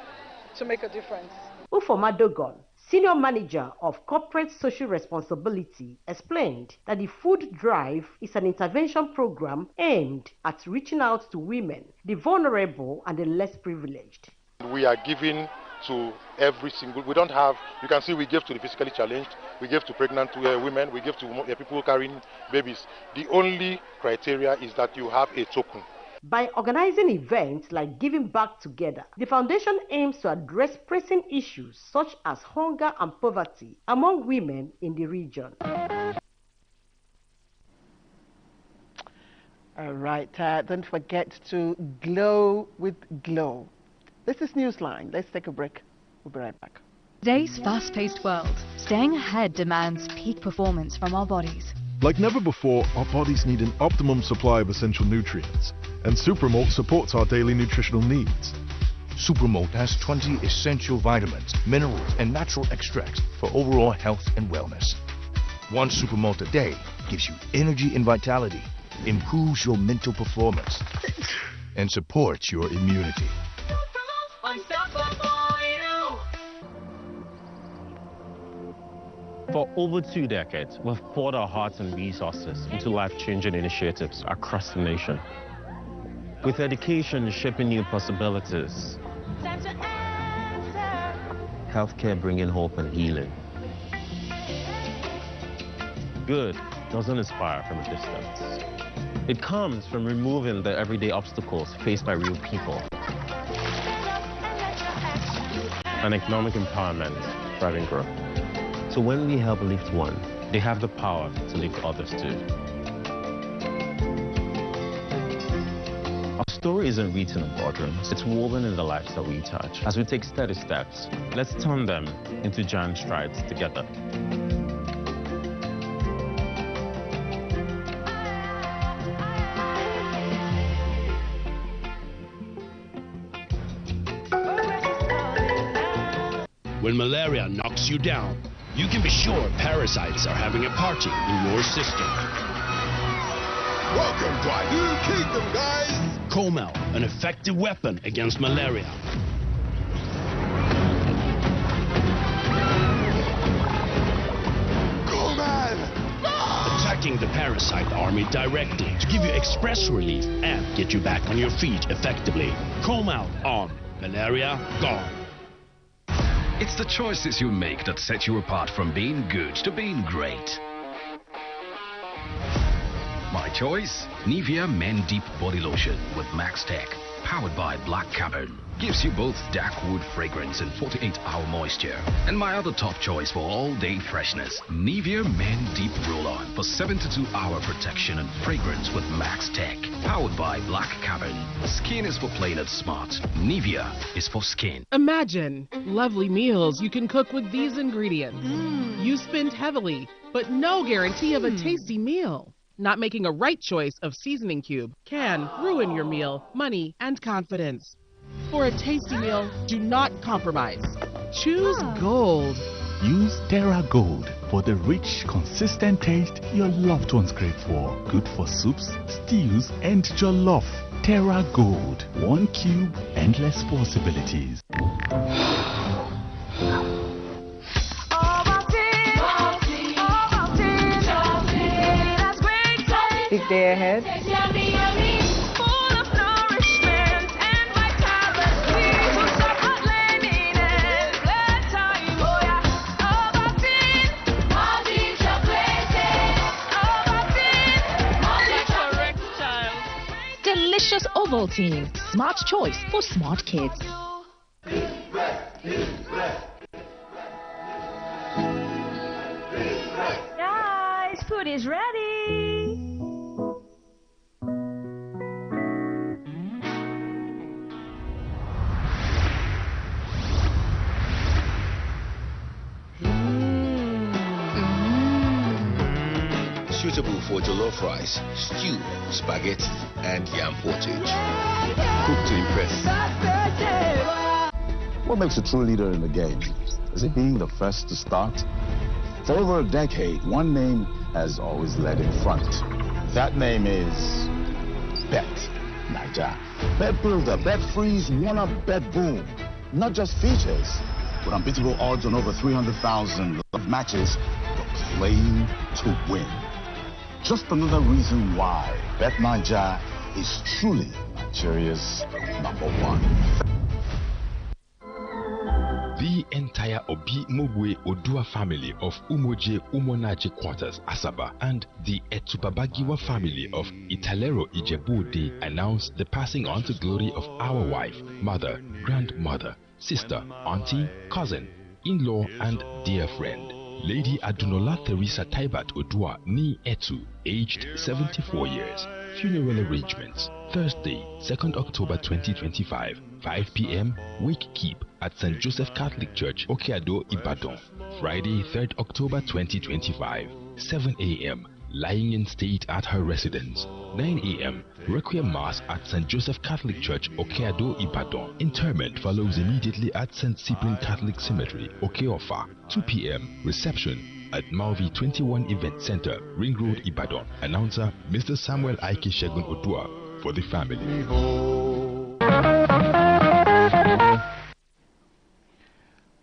to make a difference. Ufoma Dogon, senior manager of corporate social responsibility, explained that the food drive is an intervention program aimed at reaching out to women, the vulnerable and the less privileged. We are giving to every single, we don't have, you can see we give to the physically challenged, we give to pregnant women, we give to people carrying babies. The only criteria is that you have a token. By organizing events like Giving Back Together, the foundation aims to address pressing issues such as hunger and poverty among women in the region. All right, don't forget to glow with Glow. This is Newsline. Let's take a break. We'll be right back. Today's fast-paced world, staying ahead demands peak performance from our bodies. Like never before, our bodies need an optimum supply of essential nutrients, and Supermalt supports our daily nutritional needs. Supermalt has 20 essential vitamins, minerals, and natural extracts for overall health and wellness. One Supermalt a day gives you energy and vitality, improves your mental performance, and supports your immunity. For over 2 decades, we've poured our hearts and resources into life-changing initiatives across the nation. With education shaping new possibilities, healthcare bringing hope and healing. Good doesn't inspire from a distance. It comes from removing the everyday obstacles faced by real people. And economic empowerment, driving growth. So when we help lift one, they have the power to lift others too. Our story isn't written in boardrooms, it's woven in the lives that we touch. As we take steady steps, let's turn them into giant strides together. When malaria knocks you down, you can be sure parasites are having a party in your system. Welcome to our new kingdom, guys! Comel, an effective weapon against malaria. Comel! Attacking the parasite army directly to give you express relief and get you back on your feet effectively. Comel on. Malaria gone. It's the choices you make that set you apart from being good to being great. My choice? Nivea Men Deep Body Lotion with Max Tech, powered by Black Cavern. gives you both dark wood fragrance and 48-hour moisture. And my other top choice for all-day freshness, Nivea Men Deep Roll-On for 72-hour protection and fragrance with Max Tech. Powered by Black Carbon. Skin is for playing it smart. Nivea is for skin. Imagine lovely meals you can cook with these ingredients. You spend heavily, but no guarantee of a tasty meal. Not making a right choice of seasoning cube can ruin your meal, money, and confidence. For a tasty meal, do not compromise. Choose Gold. Use Terra Gold for the rich, consistent taste your loved ones crave for. Good for soups, stews, and jollof. Terra Gold. One cube, endless possibilities. Big day ahead. Delicious Ovaltine. Smart choice for smart kids. Guys, food is ready. Suitable for jollof rice, stew, spaghetti, and yam portage. Cooked to impress. What makes a true leader in the game? Is it being the first to start? For over a decade, one name has always led in front. That name is Bet Naija. Bet Builder, Bet Freeze, One Up, Bet Boom. Not just features, but unbeatable odds on over 300,000 matches, but playing to win. Just another reason why Bet Naija is truly Nigeria's #1. The entire Obi Mogwe Odua family of Umoje Umonaje quarters, Asaba, and the Etubabagiwa family of Italero Ijebuode announced the passing on to glory of our wife, mother, grandmother, sister, auntie, cousin, in-law, and dear friend, Lady Adunola Teresa Taibat Odua Ni Etu, aged 74 years. Funeral arrangements. Thursday, 2nd October 2025, 5 p.m. Wake Keep at St. Joseph Catholic Church, Okeado, Ibadan. Friday, 3rd October 2025, 7 a.m. Lying in state at her residence. 9 a.m. Requiem Mass at St. Joseph Catholic Church, Okeado, Ibadan. Interment follows immediately at St. Cyprian Catholic Cemetery, Okeofa. 2 p.m. Reception at Malvi 21 Event Center, Ring Road, Ibadan. Announcer Mr. Samuel Aike Shegun Odua for the family.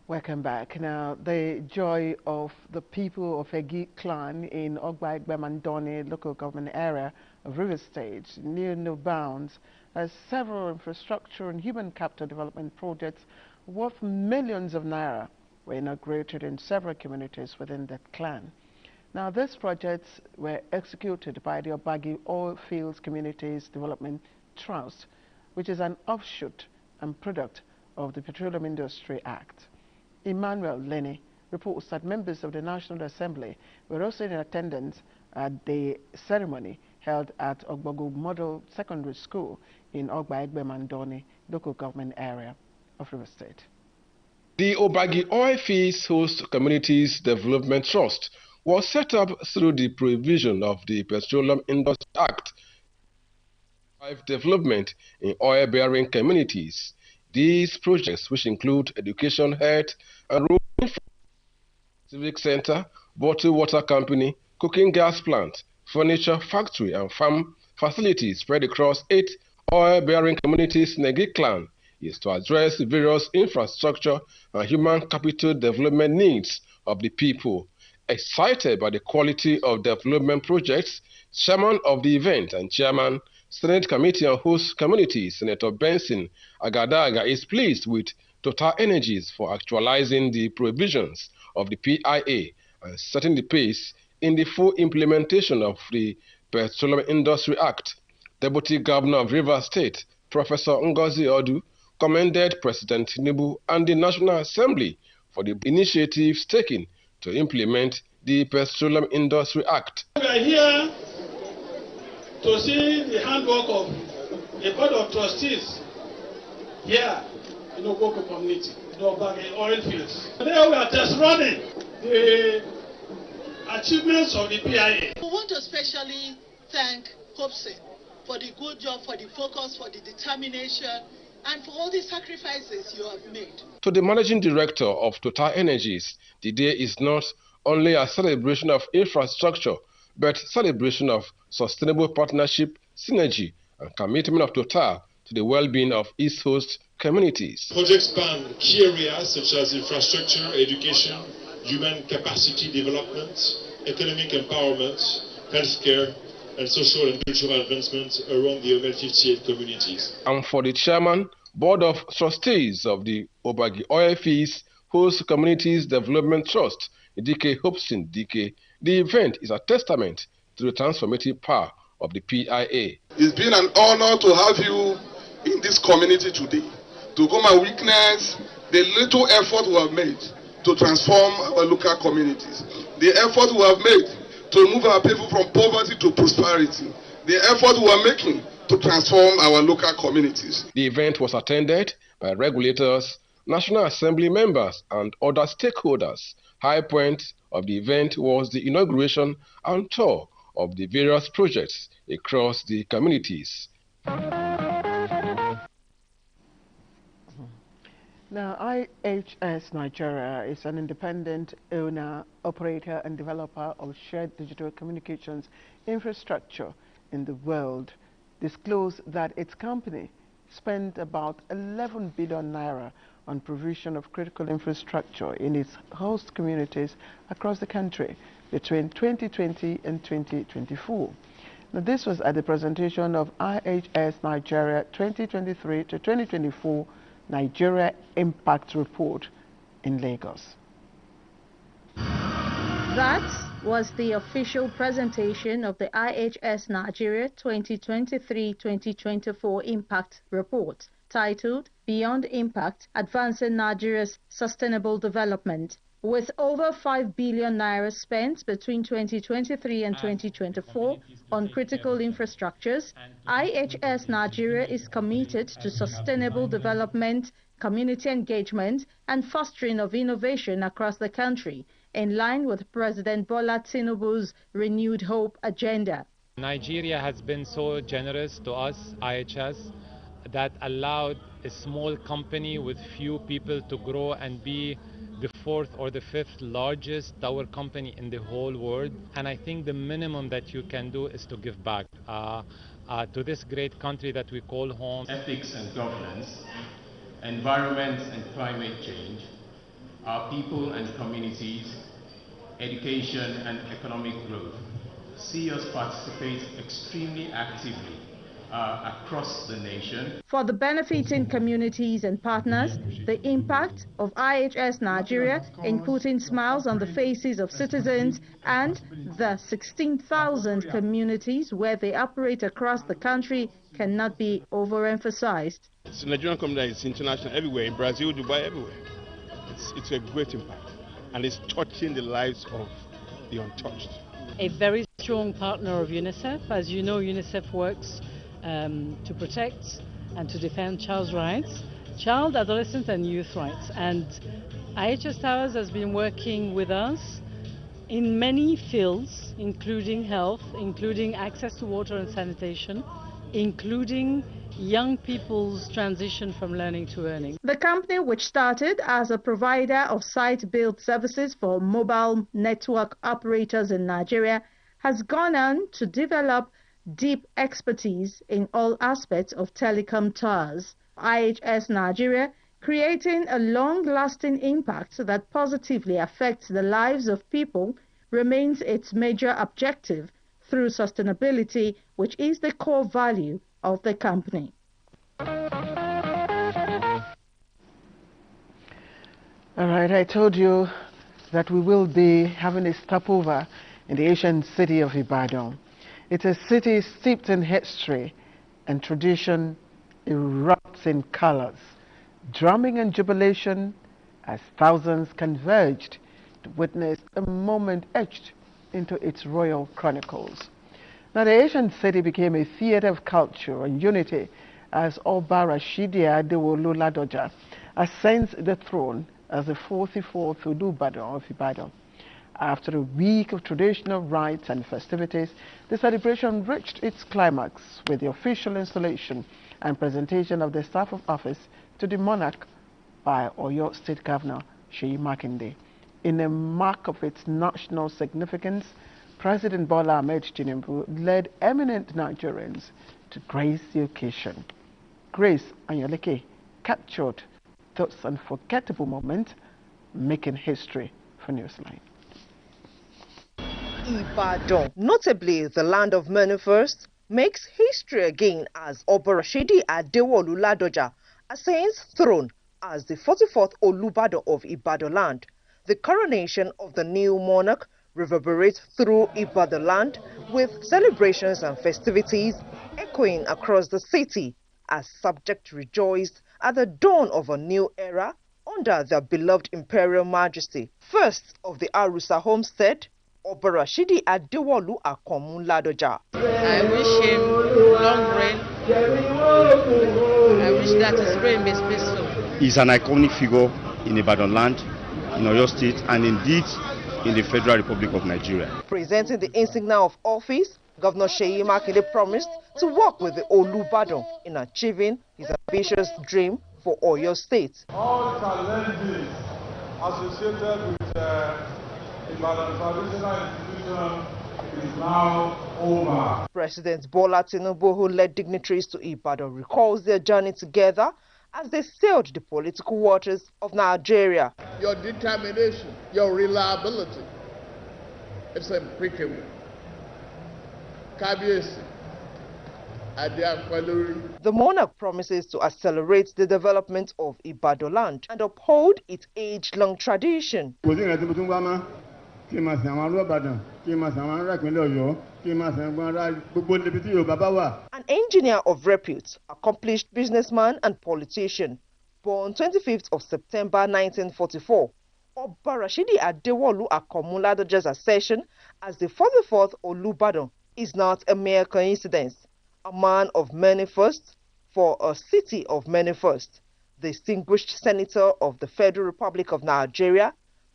Welcome back. Now, the joy of the people of Egi clan in Ogba-Igbe-Mandone local government area of River State knew no bounds as several infrastructure and human capital development projects worth millions of naira were inaugurated in several communities within that clan. Now, these projects were executed by the Obagi Oil Fields Communities Development Trust, which is an offshoot and product of the Petroleum Industry Act. Emmanuel Lenny reports that members of the National Assembly were also in attendance at the ceremony held at Ogbogu Model Secondary School in Ogba-Igbe-Mandone local government area of River State. The Obagi Oil Fields Host Communities Development Trust was set up through the provision of the Petroleum Industry Act development in oil-bearing communities. These projects, which include education, health, and road infrastructure, civic center, bottled water company, cooking gas plant, furniture factory, and farm facilities spread across 8 oil-bearing communities in Egi clan, is to address various infrastructure and human capital development needs of the people. Excited by the quality of development projects, chairman of the event and chairman Senate Committee on Host Communities, Senator Benson Agadaga, is pleased with Total Energies for actualizing the provisions of the PIA and setting the pace in the full implementation of the Petroleum Industry Act. Deputy Governor of Rivers State, Professor Ngozi Odu, commended President Tinubu and the National Assembly for the initiatives taken to implement the Petroleum Industry Act. We are here to see the handwork of a board of trustees here in Ogoko community, the Obage oil fields. Today we are just running the achievements of the PIA. We want to especially thank Hobson for the good job, for the focus, for the determination, and for all the sacrifices you have made. To the Managing Director of Total Energies, the day is not only a celebration of infrastructure, but celebration of sustainable partnership, synergy, and commitment of Total to the well-being of its host communities. Projects span key areas such as infrastructure, education, human capacity development, economic empowerment, healthcare, and social and cultural advancements around the OML 58 communities. And for the Chairman, Board of Trustees of the Obagi Oil Fields Host Communities Development Trust, DK Hobson DK, the event is a testament to the transformative power of the PIA. It's been an honor to have you in this community today, to come and witness the little effort we have made to transform our local communities, the effort we have made to move our people from poverty to prosperity, the effort we are making to transform our local communities. The event was attended by regulators, National Assembly members, and other stakeholders. High point of the event was the inauguration and tour of the various projects across the communities. Now, IHS Nigeria is an independent owner, operator, and developer of shared digital communications infrastructure in the world. Disclosed that its company spent about 11 billion naira on provision of critical infrastructure in its host communities across the country between 2020 and 2024. Now, this was at the presentation of IHS Nigeria 2023 to 2024 Nigeria Impact Report in Lagos. That was the official presentation of the IHS Nigeria 2023-2024 Impact Report, titled Beyond Impact, Advancing Nigeria's Sustainable Development. With over 5 billion naira spent between 2023 and 2024 on critical infrastructures, IHS Nigeria is committed to sustainable development, community engagement, and fostering of innovation across the country, in line with President Bola Tinubu's renewed hope agenda. Nigeria has been so generous to us, IHS, that allowed a small company with few people to grow and be the fourth or the fifth largest tower company in the whole world. And I think the minimum that you can do is to give back to this great country that we call home. Ethics and governance, environment and climate change, our people and communities, education and economic growth. See us participate extremely actively across the nation. For the benefiting communities and partners, the impact of IHS Nigeria in putting smiles on the faces of citizens and the 16,000 communities where they operate across the country cannot be overemphasized. It's a Nigerian company that is international everywhere, in Brazil, Dubai, everywhere. It's a great impact, and it's touching the lives of the untouched. A very strong partner of UNICEF. As you know, UNICEF works to protect and to defend child's rights, child, adolescent and youth rights. And IHS Towers has been working with us in many fields, including health, including access to water and sanitation, including young people's transition from learning to earning. The company, which started as a provider of site-built services for mobile network operators in Nigeria, has gone on to develop deep expertise in all aspects of telecom towers. IHS Nigeria, creating a long-lasting impact that positively affects the lives of people, remains its major objective through sustainability, which is the core value of the company. All right, I told you that we will be having a stopover in the ancient city of Ibadan. It's a city steeped in history and tradition, erupts in colors. drumming and jubilation as thousands converged to witness a moment etched into its royal chronicles. Now, the ancient city became a theater of culture and unity as Oba Rashidi Adewolu Ladoja ascends the throne as the 44th Olubadan of Ibadan. After a week of traditional rites and festivities, the celebration reached its climax with the official installation and presentation of the staff of office to the monarch by Oyo State Governor Seyi Makinde. In a mark of its national significance, President Bola Ahmed Tinubu led eminent Nigerians to grace the occasion. Grace Anyoleke captured those unforgettable moments, making history for Newsline. Ibadan, notably the land of many firsts, makes history again as Oba Rashidi Adewolu Ladoja ascends throne as the 44th Olubadan of Ibadan land. The coronation of the new monarch reverberates through Ibadan land with celebrations and festivities echoing across the city as subjects rejoiced at the dawn of a new era under their beloved imperial majesty. First of the Arusa homestead, Oba Rashidi Adewolu Akomu Ladoja. I wish him long reign. I wish that his reign is peaceful. He's an iconic figure in Ibadan land, in Oyo State, and indeed in the Federal Republic of Nigeria. Presenting the insignia of office, Governor Seyi Makinde promised to work with the Olubadan in achieving his ambitious dream for Oyo State. All challenges associated with Ibadan traditional institution is now over. President Bola Tinubu, who led dignitaries to Ibadan, recalls their journey together as they sailed the political waters of Nigeria. Your determination, your reliability, it's impeccable. The monarch promises to accelerate the development of Ibadan land and uphold its age-long tradition. An engineer of repute, accomplished businessman and politician, born 25th of September 1944, Oba Rashidi Adewolu Akomu Ladoja's accession as the 44th Olubadan is not a mere coincidence. A man of many firsts for a city of many firsts. Distinguished Senator of the Federal Republic of Nigeria,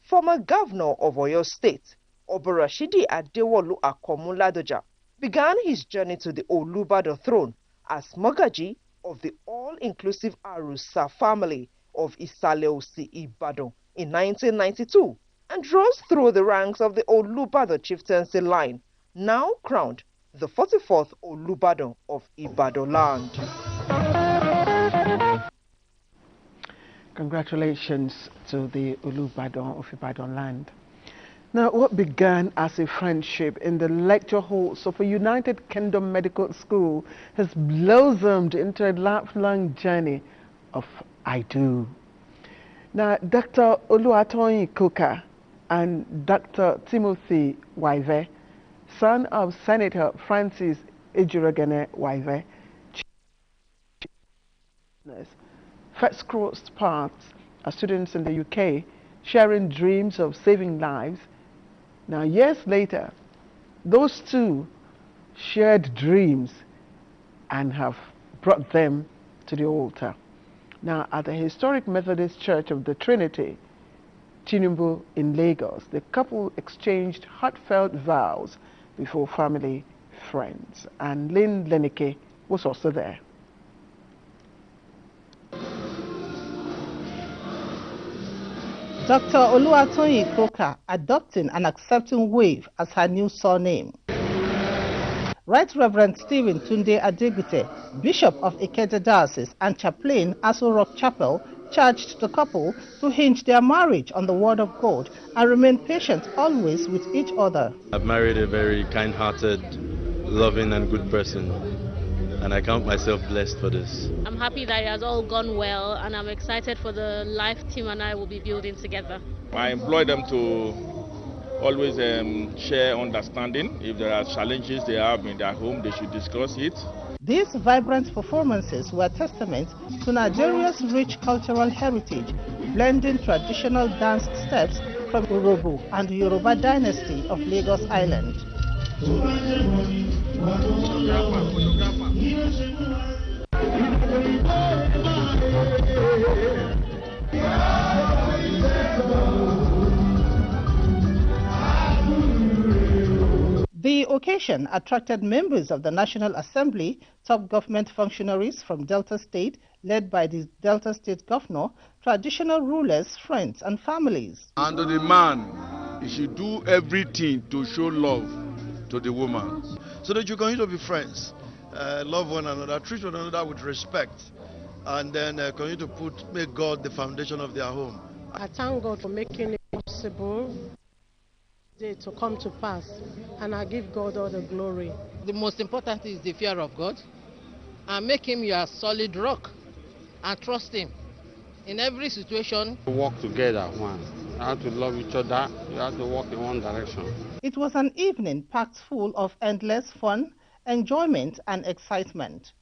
former Governor of Oyo State, Oba Rashidi Adewolu Akomu Ladoja, began his journey to the Olubadan throne as Mogaji of the all-inclusive Arusa family of Isale-Osi Ibadan in 1992 and rose through the ranks of the Olubadan chieftaincy line, now crowned the 44th Olubadan of Ibadan land. Congratulations to the Olubadan of Ibadan land. Now, what began as a friendship in the lecture halls of a United Kingdom medical school has blossomed into a lifelong journey of I do. Now, Dr. Oluwatoyin Koka and Dr. Timothy Waive, son of Senator Francis Ejirogene Waive, first crossed paths as students in the UK, sharing dreams of saving lives. Now, years later, those two shared dreams and have brought them to the altar. Now, at the historic Methodist Church of the Trinity, Tinubu in Lagos, the couple exchanged heartfelt vows before family, friends, and Lynn Lenike was also there. Dr. Oluwatoyin Koka adopting and accepting Wave as her new surname. Right Reverend Stephen Tunde Adegbite, Bishop of Ikeja Diocese and Chaplain, Aso Rock Chapel, charged the couple to hinge their marriage on the Word of God and remain patient always with each other. I've married a very kind-hearted, loving and good person, and I count myself blessed for this. I'm happy that it has all gone well, and I'm excited for the life Tim and I will be building together. I employ them to always share understanding. If there are challenges they have in their home, they should discuss it. These vibrant performances were testament to Nigeria's rich cultural heritage, blending traditional dance steps from Urhobo and Yoruba dynasty of Lagos Island. The occasion attracted members of the National Assembly, top government functionaries from Delta State, led by the Delta State Governor, traditional rulers, friends, and families. And to the man, he should do everything to show love to the woman, so that you continue to be friends, love one another, treat one another with respect, and then continue to make God the foundation of their home. I thank God for making it possible to come to pass, and I give God all the glory. The most important is the fear of God, and make him your solid rock, and trust him in every situation. Work together once. You have to love each other. You have to walk in one direction. It was an evening packed full of endless fun, enjoyment, and excitement.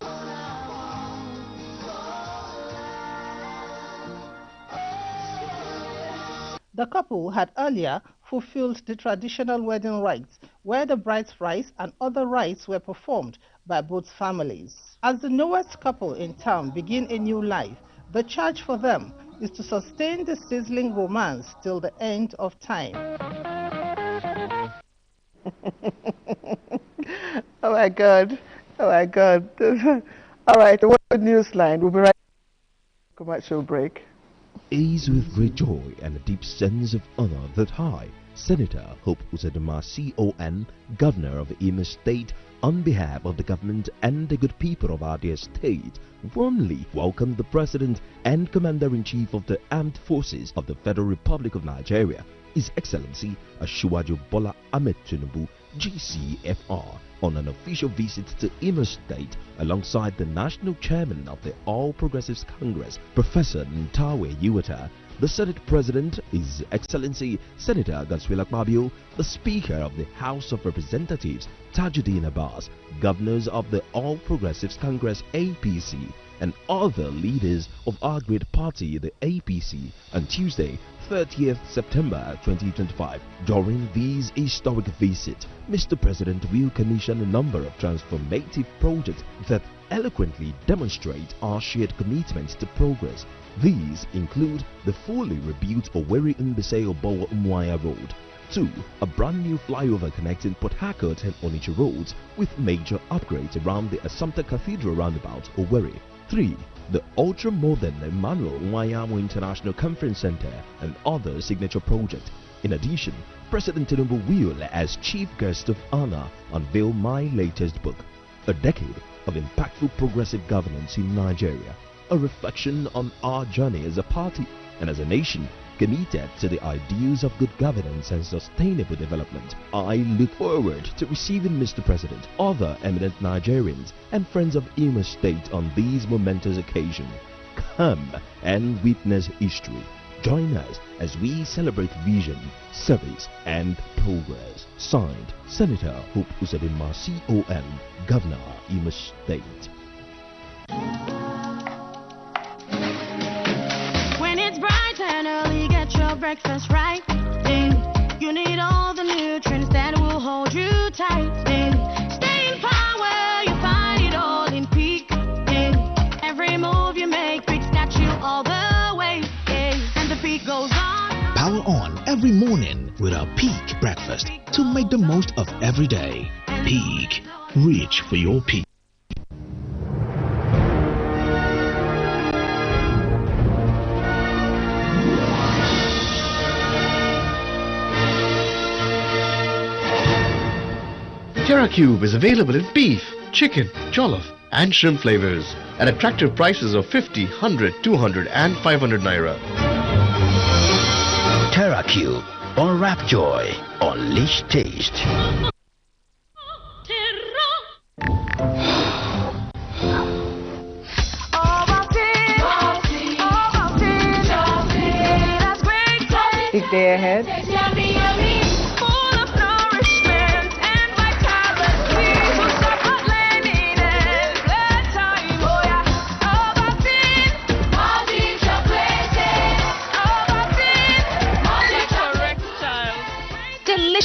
The couple had earlier fulfilled the traditional wedding rites, where the bride's rites and other rites were performed by both families. As the newest couple in town begin a new life, the charge for them is to sustain the sizzling romance till the end of time. Oh my God. Oh my God. All right, what's the Newsline? We'll be right back. Commercial break. It is with great joy and a deep sense of honor that I, Senator Hope Uzodinma CON, Governor of Imo State, on behalf of the government and the good people of our dear state, warmly welcome the President and Commander-in-Chief of the Armed Forces of the Federal Republic of Nigeria, His Excellency Asiwaju Bola Ahmed Tinubu, GCFR, on an official visit to Imo State alongside the National Chairman of the All Progressives Congress, Professor Ntawe Yuata, the Senate President, His Excellency Senator Godswill Akpabio, the Speaker of the House of Representatives, Tajuddin Abbas, Governors of the All Progressives Congress APC, and other leaders of our great party, the APC, on Tuesday, 30th September 2025. During this historic visit, Mr. President will commission a number of transformative projects that eloquently demonstrate our shared commitment to progress. These include the fully rebuilt Owerri-Mbise-Obowo-Umuahia Road, 2. A brand new flyover connecting Port Harcourt and Onitsha roads with major upgrades around the Assumpta Cathedral roundabout, Owerri. 3. The ultra-modern Emmanuel Nwanyama International Conference Center and other signature projects. In addition, President Tinubu will, as Chief Guest of Honor, unveil my latest book, A Decade of Impactful Progressive Governance in Nigeria, a reflection on our journey as a party and as a nation committed to the ideals of good governance and sustainable development. I look forward to receiving Mr. President, other eminent Nigerians, and friends of Imo State on these momentous occasions. Come and witness history. Join us as we celebrate vision, service, and progress. Signed, Senator Hope Uzodinma CON, Governor, Imo State. When it's bright and early, get your breakfast right. You need all the nutrients that will hold you tight. Stay in power, you find it all in peak. Every move you make, Peak's got you all the way. And the Peak goes on. Power on every morning with our Peak breakfast to make the most of every day. Peak, reach for your peak. TerraCube is available in beef, chicken, jollof and shrimp flavors at attractive prices of 50, 100, 200 and 500 naira. TerraCube, unwrap joy, unleash taste. Big day ahead.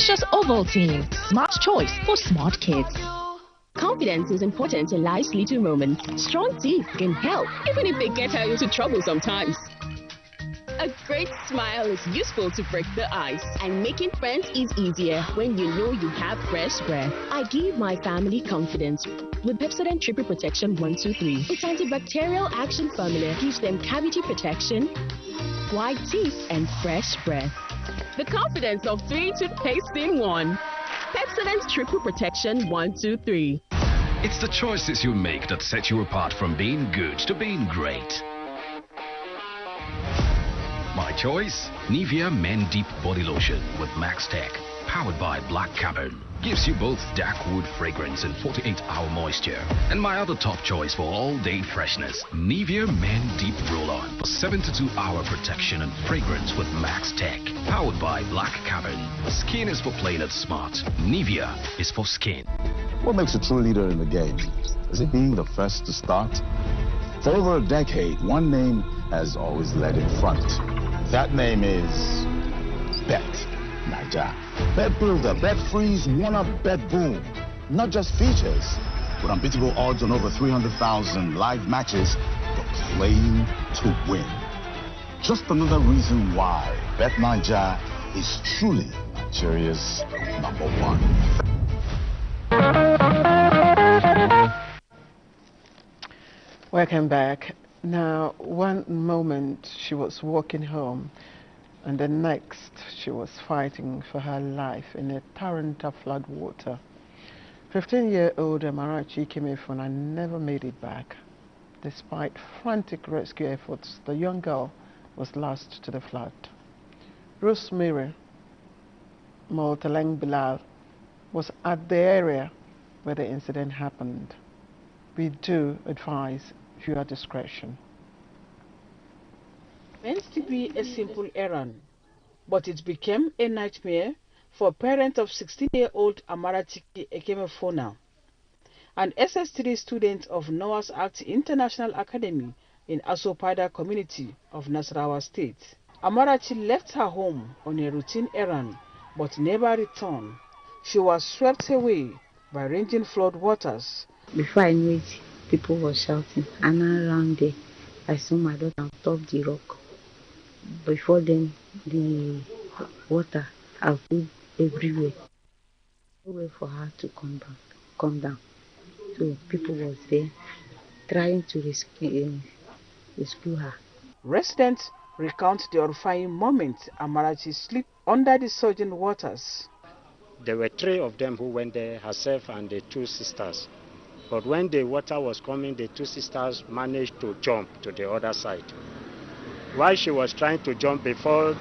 delicious Ovaltine. Smart choice for smart kids. Confidence is important in life's little moments. Strong teeth can help, even if they get her into trouble sometimes. A great smile is useful to break the ice, and making friends is easier when you know you have fresh breath. I give my family confidence with Pepsodent Triple Protection 123. Its antibacterial action formula gives them cavity protection, white teeth, and fresh breath. The confidence of 3 toothpaste in 1. Pepsodent Triple Protection 123. It's the choices you make that set you apart from being good to being great. My choice? Nivea Men Deep Body Lotion with Max Tech, powered by Black Cavern. Gives you both dark wood fragrance and 48-hour moisture. And my other top choice for all-day freshness, Nivea Men Deep Roll-On for 72-hour protection and fragrance with Max Tech, powered by Black Cavern. Skin is for playing it smart. Nivea is for skin. What makes a true leader in the game? Is it being the first to start? For over a decade, one name has always led in front. That name is Bet Naija. Bet Builder, Bet Freeze, One Up, Bet Boom. Not just features, but unbeatable odds on over 300,000 live matches, but playing to win. Just another reason why Bet Naija is truly Nigeria's #1. Welcome back. Now, one moment she was walking home, and the next she was fighting for her life in a torrent of flood water. 15-year-old Amarachi Kimefuna never made it back. Despite frantic rescue efforts, the young girl was lost to the flood. Rosemary Molteleng Bilal was at the area where the incident happened. We do advise viewer discretion. Meant to be a simple errand, but it became a nightmare for parents of 16-year-old Amarachiki Ekemefona, an SS3 student of Noah's Ark International Academy in Asopada community of Nasarawa State. Amarachi left her home on a routine errand, but never returned. She was swept away by raging flood waters. Before I knew it, people were shouting, and around there, I saw my daughter on top of the rock. Before then, the water had filled everywhere. No way for her to come down. So people was there trying to rescue her. Residents recount the horrifying moment Amarachi slipped under the surging waters. There were 3 of them who went there, herself and the 2 sisters. But when the water was coming, the 2 sisters managed to jump to the other side. While she was trying to jump, before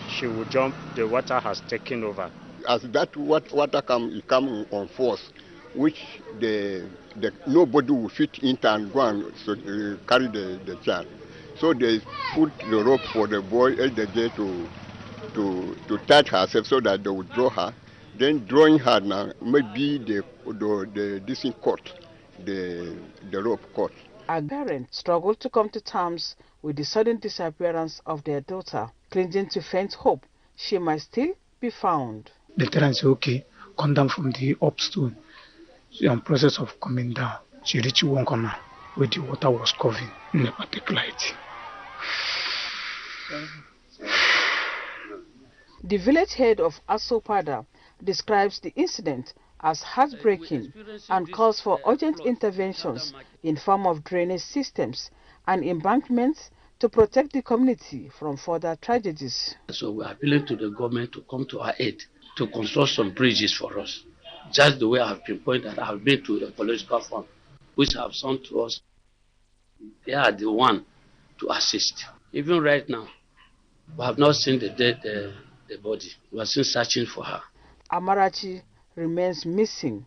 she would jump, the water has taken over. As that water come on force, which nobody will fit into and go and carry the child. So they put the rope for the boy at the gate to tie herself so that they would draw her. Then drawing her now, maybe the rope caught. Our parents struggled to come to terms with the sudden disappearance of their daughter, clinging to faint hope she might still be found. The parents said, okay, come down from the upstone. So in process of coming down, she reached one corner where the water was covering in a particular height. The village head of Asopada describes the incident as heartbreaking and calls for urgent interventions in form of drainage systems and embankments to protect the community from further tragedies. So we are appealing to the government to come to our aid to construct some bridges for us. Just the way I have pinpointed, I have been to a political firm which have sent to us. They are the one to assist. Even right now, we have not seen the body. We are still searching for her. Amarachi remains missing.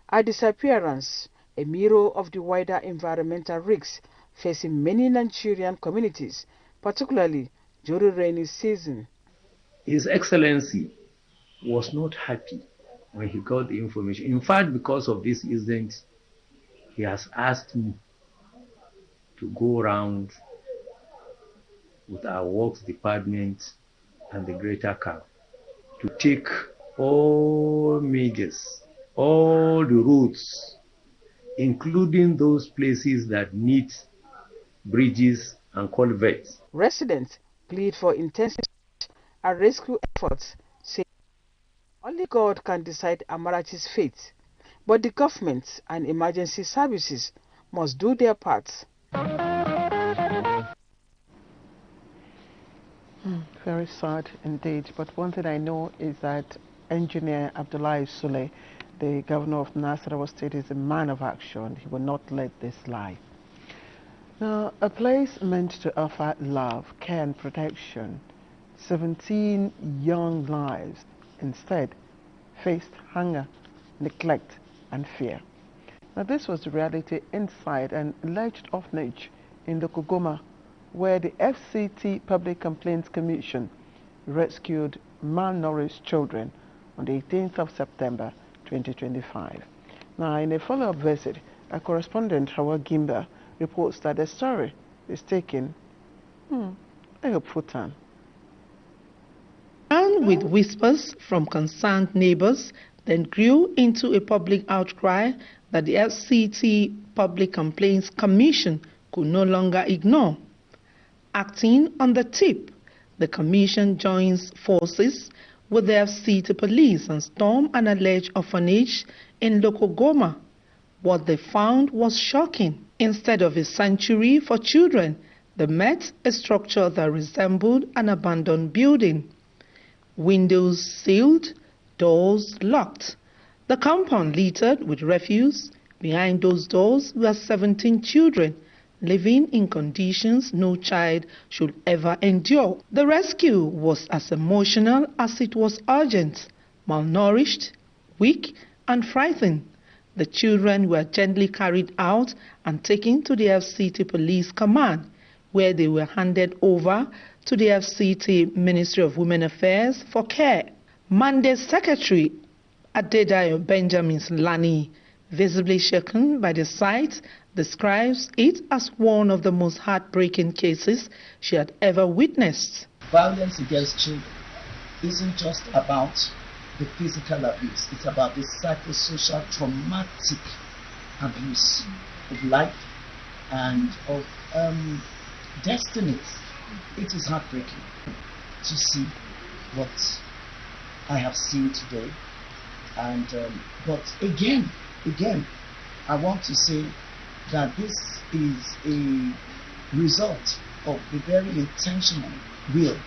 Her disappearance, a mirror of the wider environmental risks facing many Nigerian communities, particularly during rainy season. His Excellency was not happy when he got the information. In fact, because of this incident, he has asked me to go around with our works department and the greater camp to take all majors, all the roads, including those places that need bridges and culverts. Residents plead for intensive and rescue efforts, saying only God can decide Amarachi's fate, but the government and emergency services must do their parts. Very sad indeed. But one thing I know is that Engineer Abdullahi Sule, the governor of Nasarawa State, is a man of action. He will not let this lie. Now, a place meant to offer love, care and protection, 17 young lives instead faced hunger, neglect and fear. Now, this was the reality inside an alleged orphanage in the Kogoma, where the FCT Public Complaints Commission rescued malnourished children on the 18th of September 2025. Now, in a follow-up visit, our correspondent Hawa Gimba reports that the story is taking a hopeful turn. And with whispers from concerned neighbors, then grew into a public outcry that the FCT Public Complaints Commission could no longer ignore. Acting on the tip, the commission joins forces with the FCT police and stormed an alleged orphanage in Lokogoma. What they found was shocking. Instead of a sanctuary for children, they met a structure that resembled an abandoned building. Windows sealed, doors locked. The compound littered with refuse. Behind those doors were 17 children, living in conditions no child should ever endure. The rescue was as emotional as it was urgent. Malnourished, weak, and frightened, the children were gently carried out and taken to the FCT Police Command, where they were handed over to the FCT Ministry of Women Affairs for care. Monday Secretary Adedayo Benjamin Lani, visibly shaken by the sight, describes it as one of the most heartbreaking cases she had ever witnessed. Violence against children isn't just about the physical abuse, it's about the psychosocial traumatic abuse of life and of destinies. It is heartbreaking to see what I have seen today. And but again, I want to say that this is a result of the very intentional will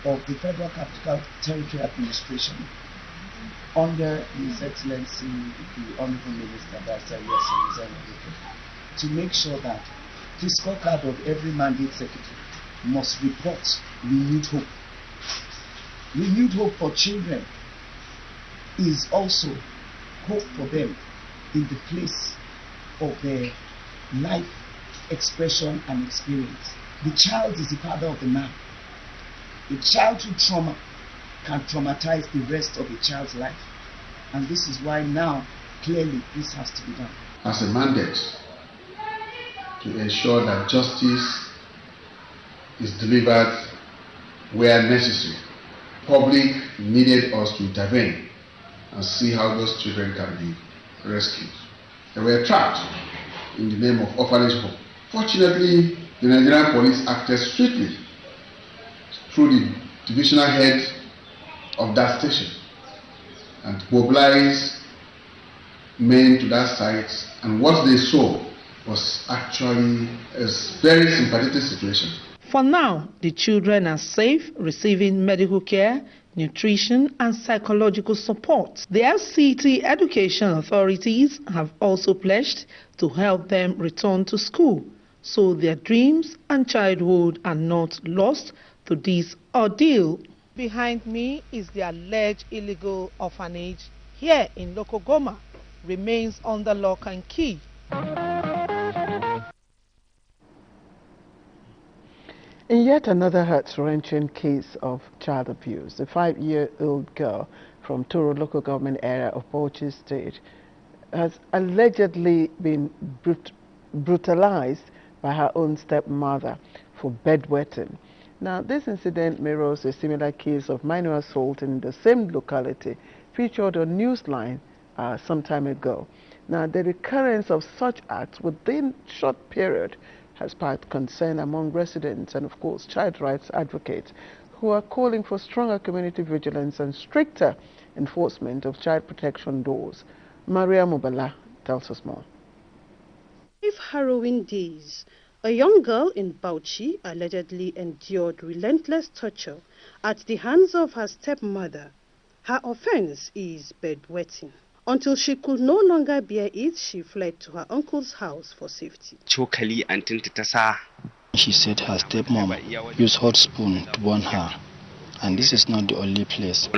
of the Federal Capital Territory Administration under His Excellency the Honorable Minister Dr. to make sure that the scorecard of every mandate secretary must report renewed hope. Renewed hope for children is also hope for them in the place of their life expression and experience. The child is the father of the man. A childhood trauma can traumatize the rest of a child's life. And this is why now, clearly, this has to be done. As a mandate to ensure that justice is delivered where necessary, public needed us to intervene and see how those children can be rescued. They were trapped in the name of orphanage home. Fortunately, the Nigerian police acted swiftly through the divisional head of that station and mobilized men to that site, and what they saw was actually a very sympathetic situation. For now, the children are safe, receiving medical care, nutrition and psychological support. The FCT education authorities have also pledged to help them return to school, so their dreams and childhood are not lost to this ordeal. Behind me is the alleged illegal orphanage here in Lokogoma, remains under lock and key. In yet another heart-wrenching case of child abuse, a 5-year-old girl from Toro local government area of Bauchi State has allegedly been brutalized by her own stepmother for bedwetting. Now, this incident mirrors a similar case of minor assault in the same locality featured on Newsline some time ago. Now, the recurrence of such acts within a short period has sparked concern among residents and, of course, child rights advocates who are calling for stronger community vigilance and stricter enforcement of child protection laws. Maria Mubala tells us more. 5 harrowing days. A young girl in Bauchi allegedly endured relentless torture at the hands of her stepmother. Her offense is bedwetting. Until she could no longer bear it, she fled to her uncle's house for safety. She said her stepmom used hot spoon to burn her, and this is not the only place.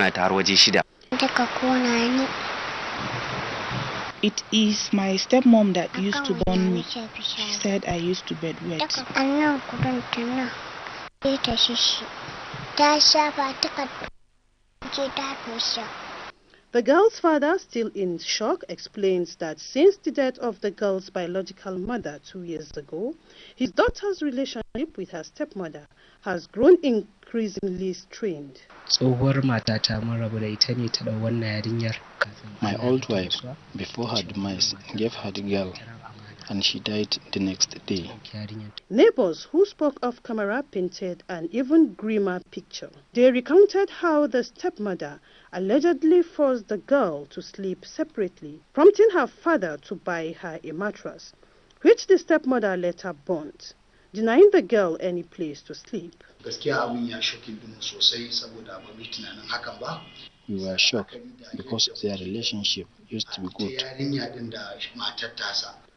It is my stepmom that used to burn me. She said I used to bedwet. The girl's father, still in shock, explains that since the death of the girl's biological mother 2 years ago, his daughter's relationship with her stepmother has grown increasingly strained. My old wife, before her demise, gave her the girl, and she died the next day. Neighbors who spoke off camera painted an even grimmer picture. They recounted how the stepmother allegedly forced the girl to sleep separately, prompting her father to buy her a mattress, which the stepmother later burnt, denying the girl any place to sleep. We were shocked because their relationship used to be good.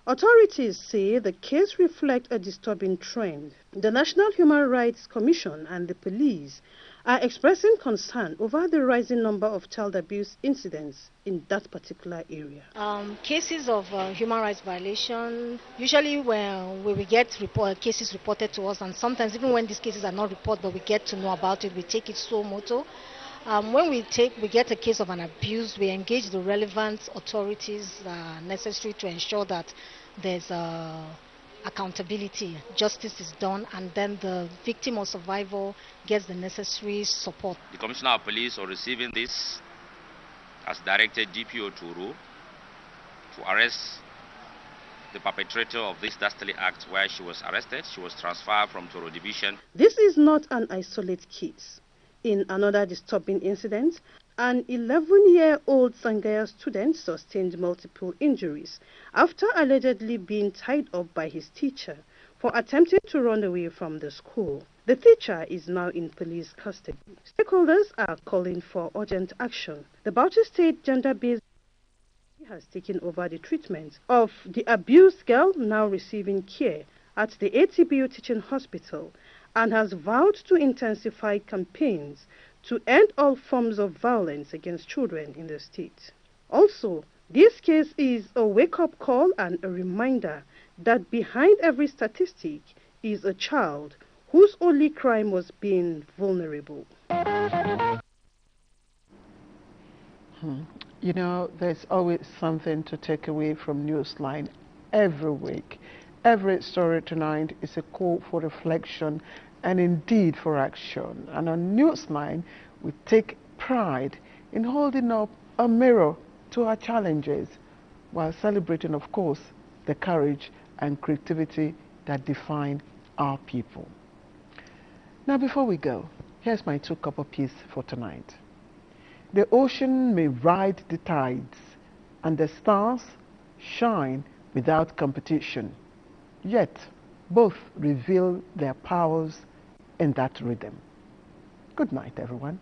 Authorities say the case reflects a disturbing trend. The National Human Rights Commission and the police are expressing concern over the rising number of child abuse incidents in that particular area. Cases of human rights violation, usually when we get cases reported to us, and sometimes even when these cases are not reported but we get to know about it, we take it so moto. When we get a case of an abuse, we engage the relevant authorities necessary to ensure that there's accountability, justice is done, and then the victim or survivor gets the necessary support. The Commissioner of Police, on receiving this, has directed DPO Turu to arrest the perpetrator of this dastardly act. Where she was arrested, she was transferred from Toro Division. This is not an isolated case. In another disturbing incident, an 11-year-old Sangaya student sustained multiple injuries after allegedly being tied up by his teacher for attempting to run away from the school. The teacher is now in police custody. Stakeholders are calling for urgent action. The Bauchi State Gender-Based has taken over the treatment of the abused girl, now receiving care at the ATBU Teaching Hospital, and has vowed to intensify campaigns to end all forms of violence against children in the state. Also, this case is a wake-up call and a reminder that behind every statistic is a child whose only crime was being vulnerable. You know, there's always something to take away from Newsline every week. Every story tonight is a call for reflection and indeed for action. And on Newsline, we take pride in holding up a mirror to our challenges while celebrating, of course, the courage and creativity that define our people. Now, before we go, here's my 2 cup of peace for tonight. The ocean may ride the tides, and the stars shine without competition. Yet, both reveal their powers in that rhythm. Good night, everyone.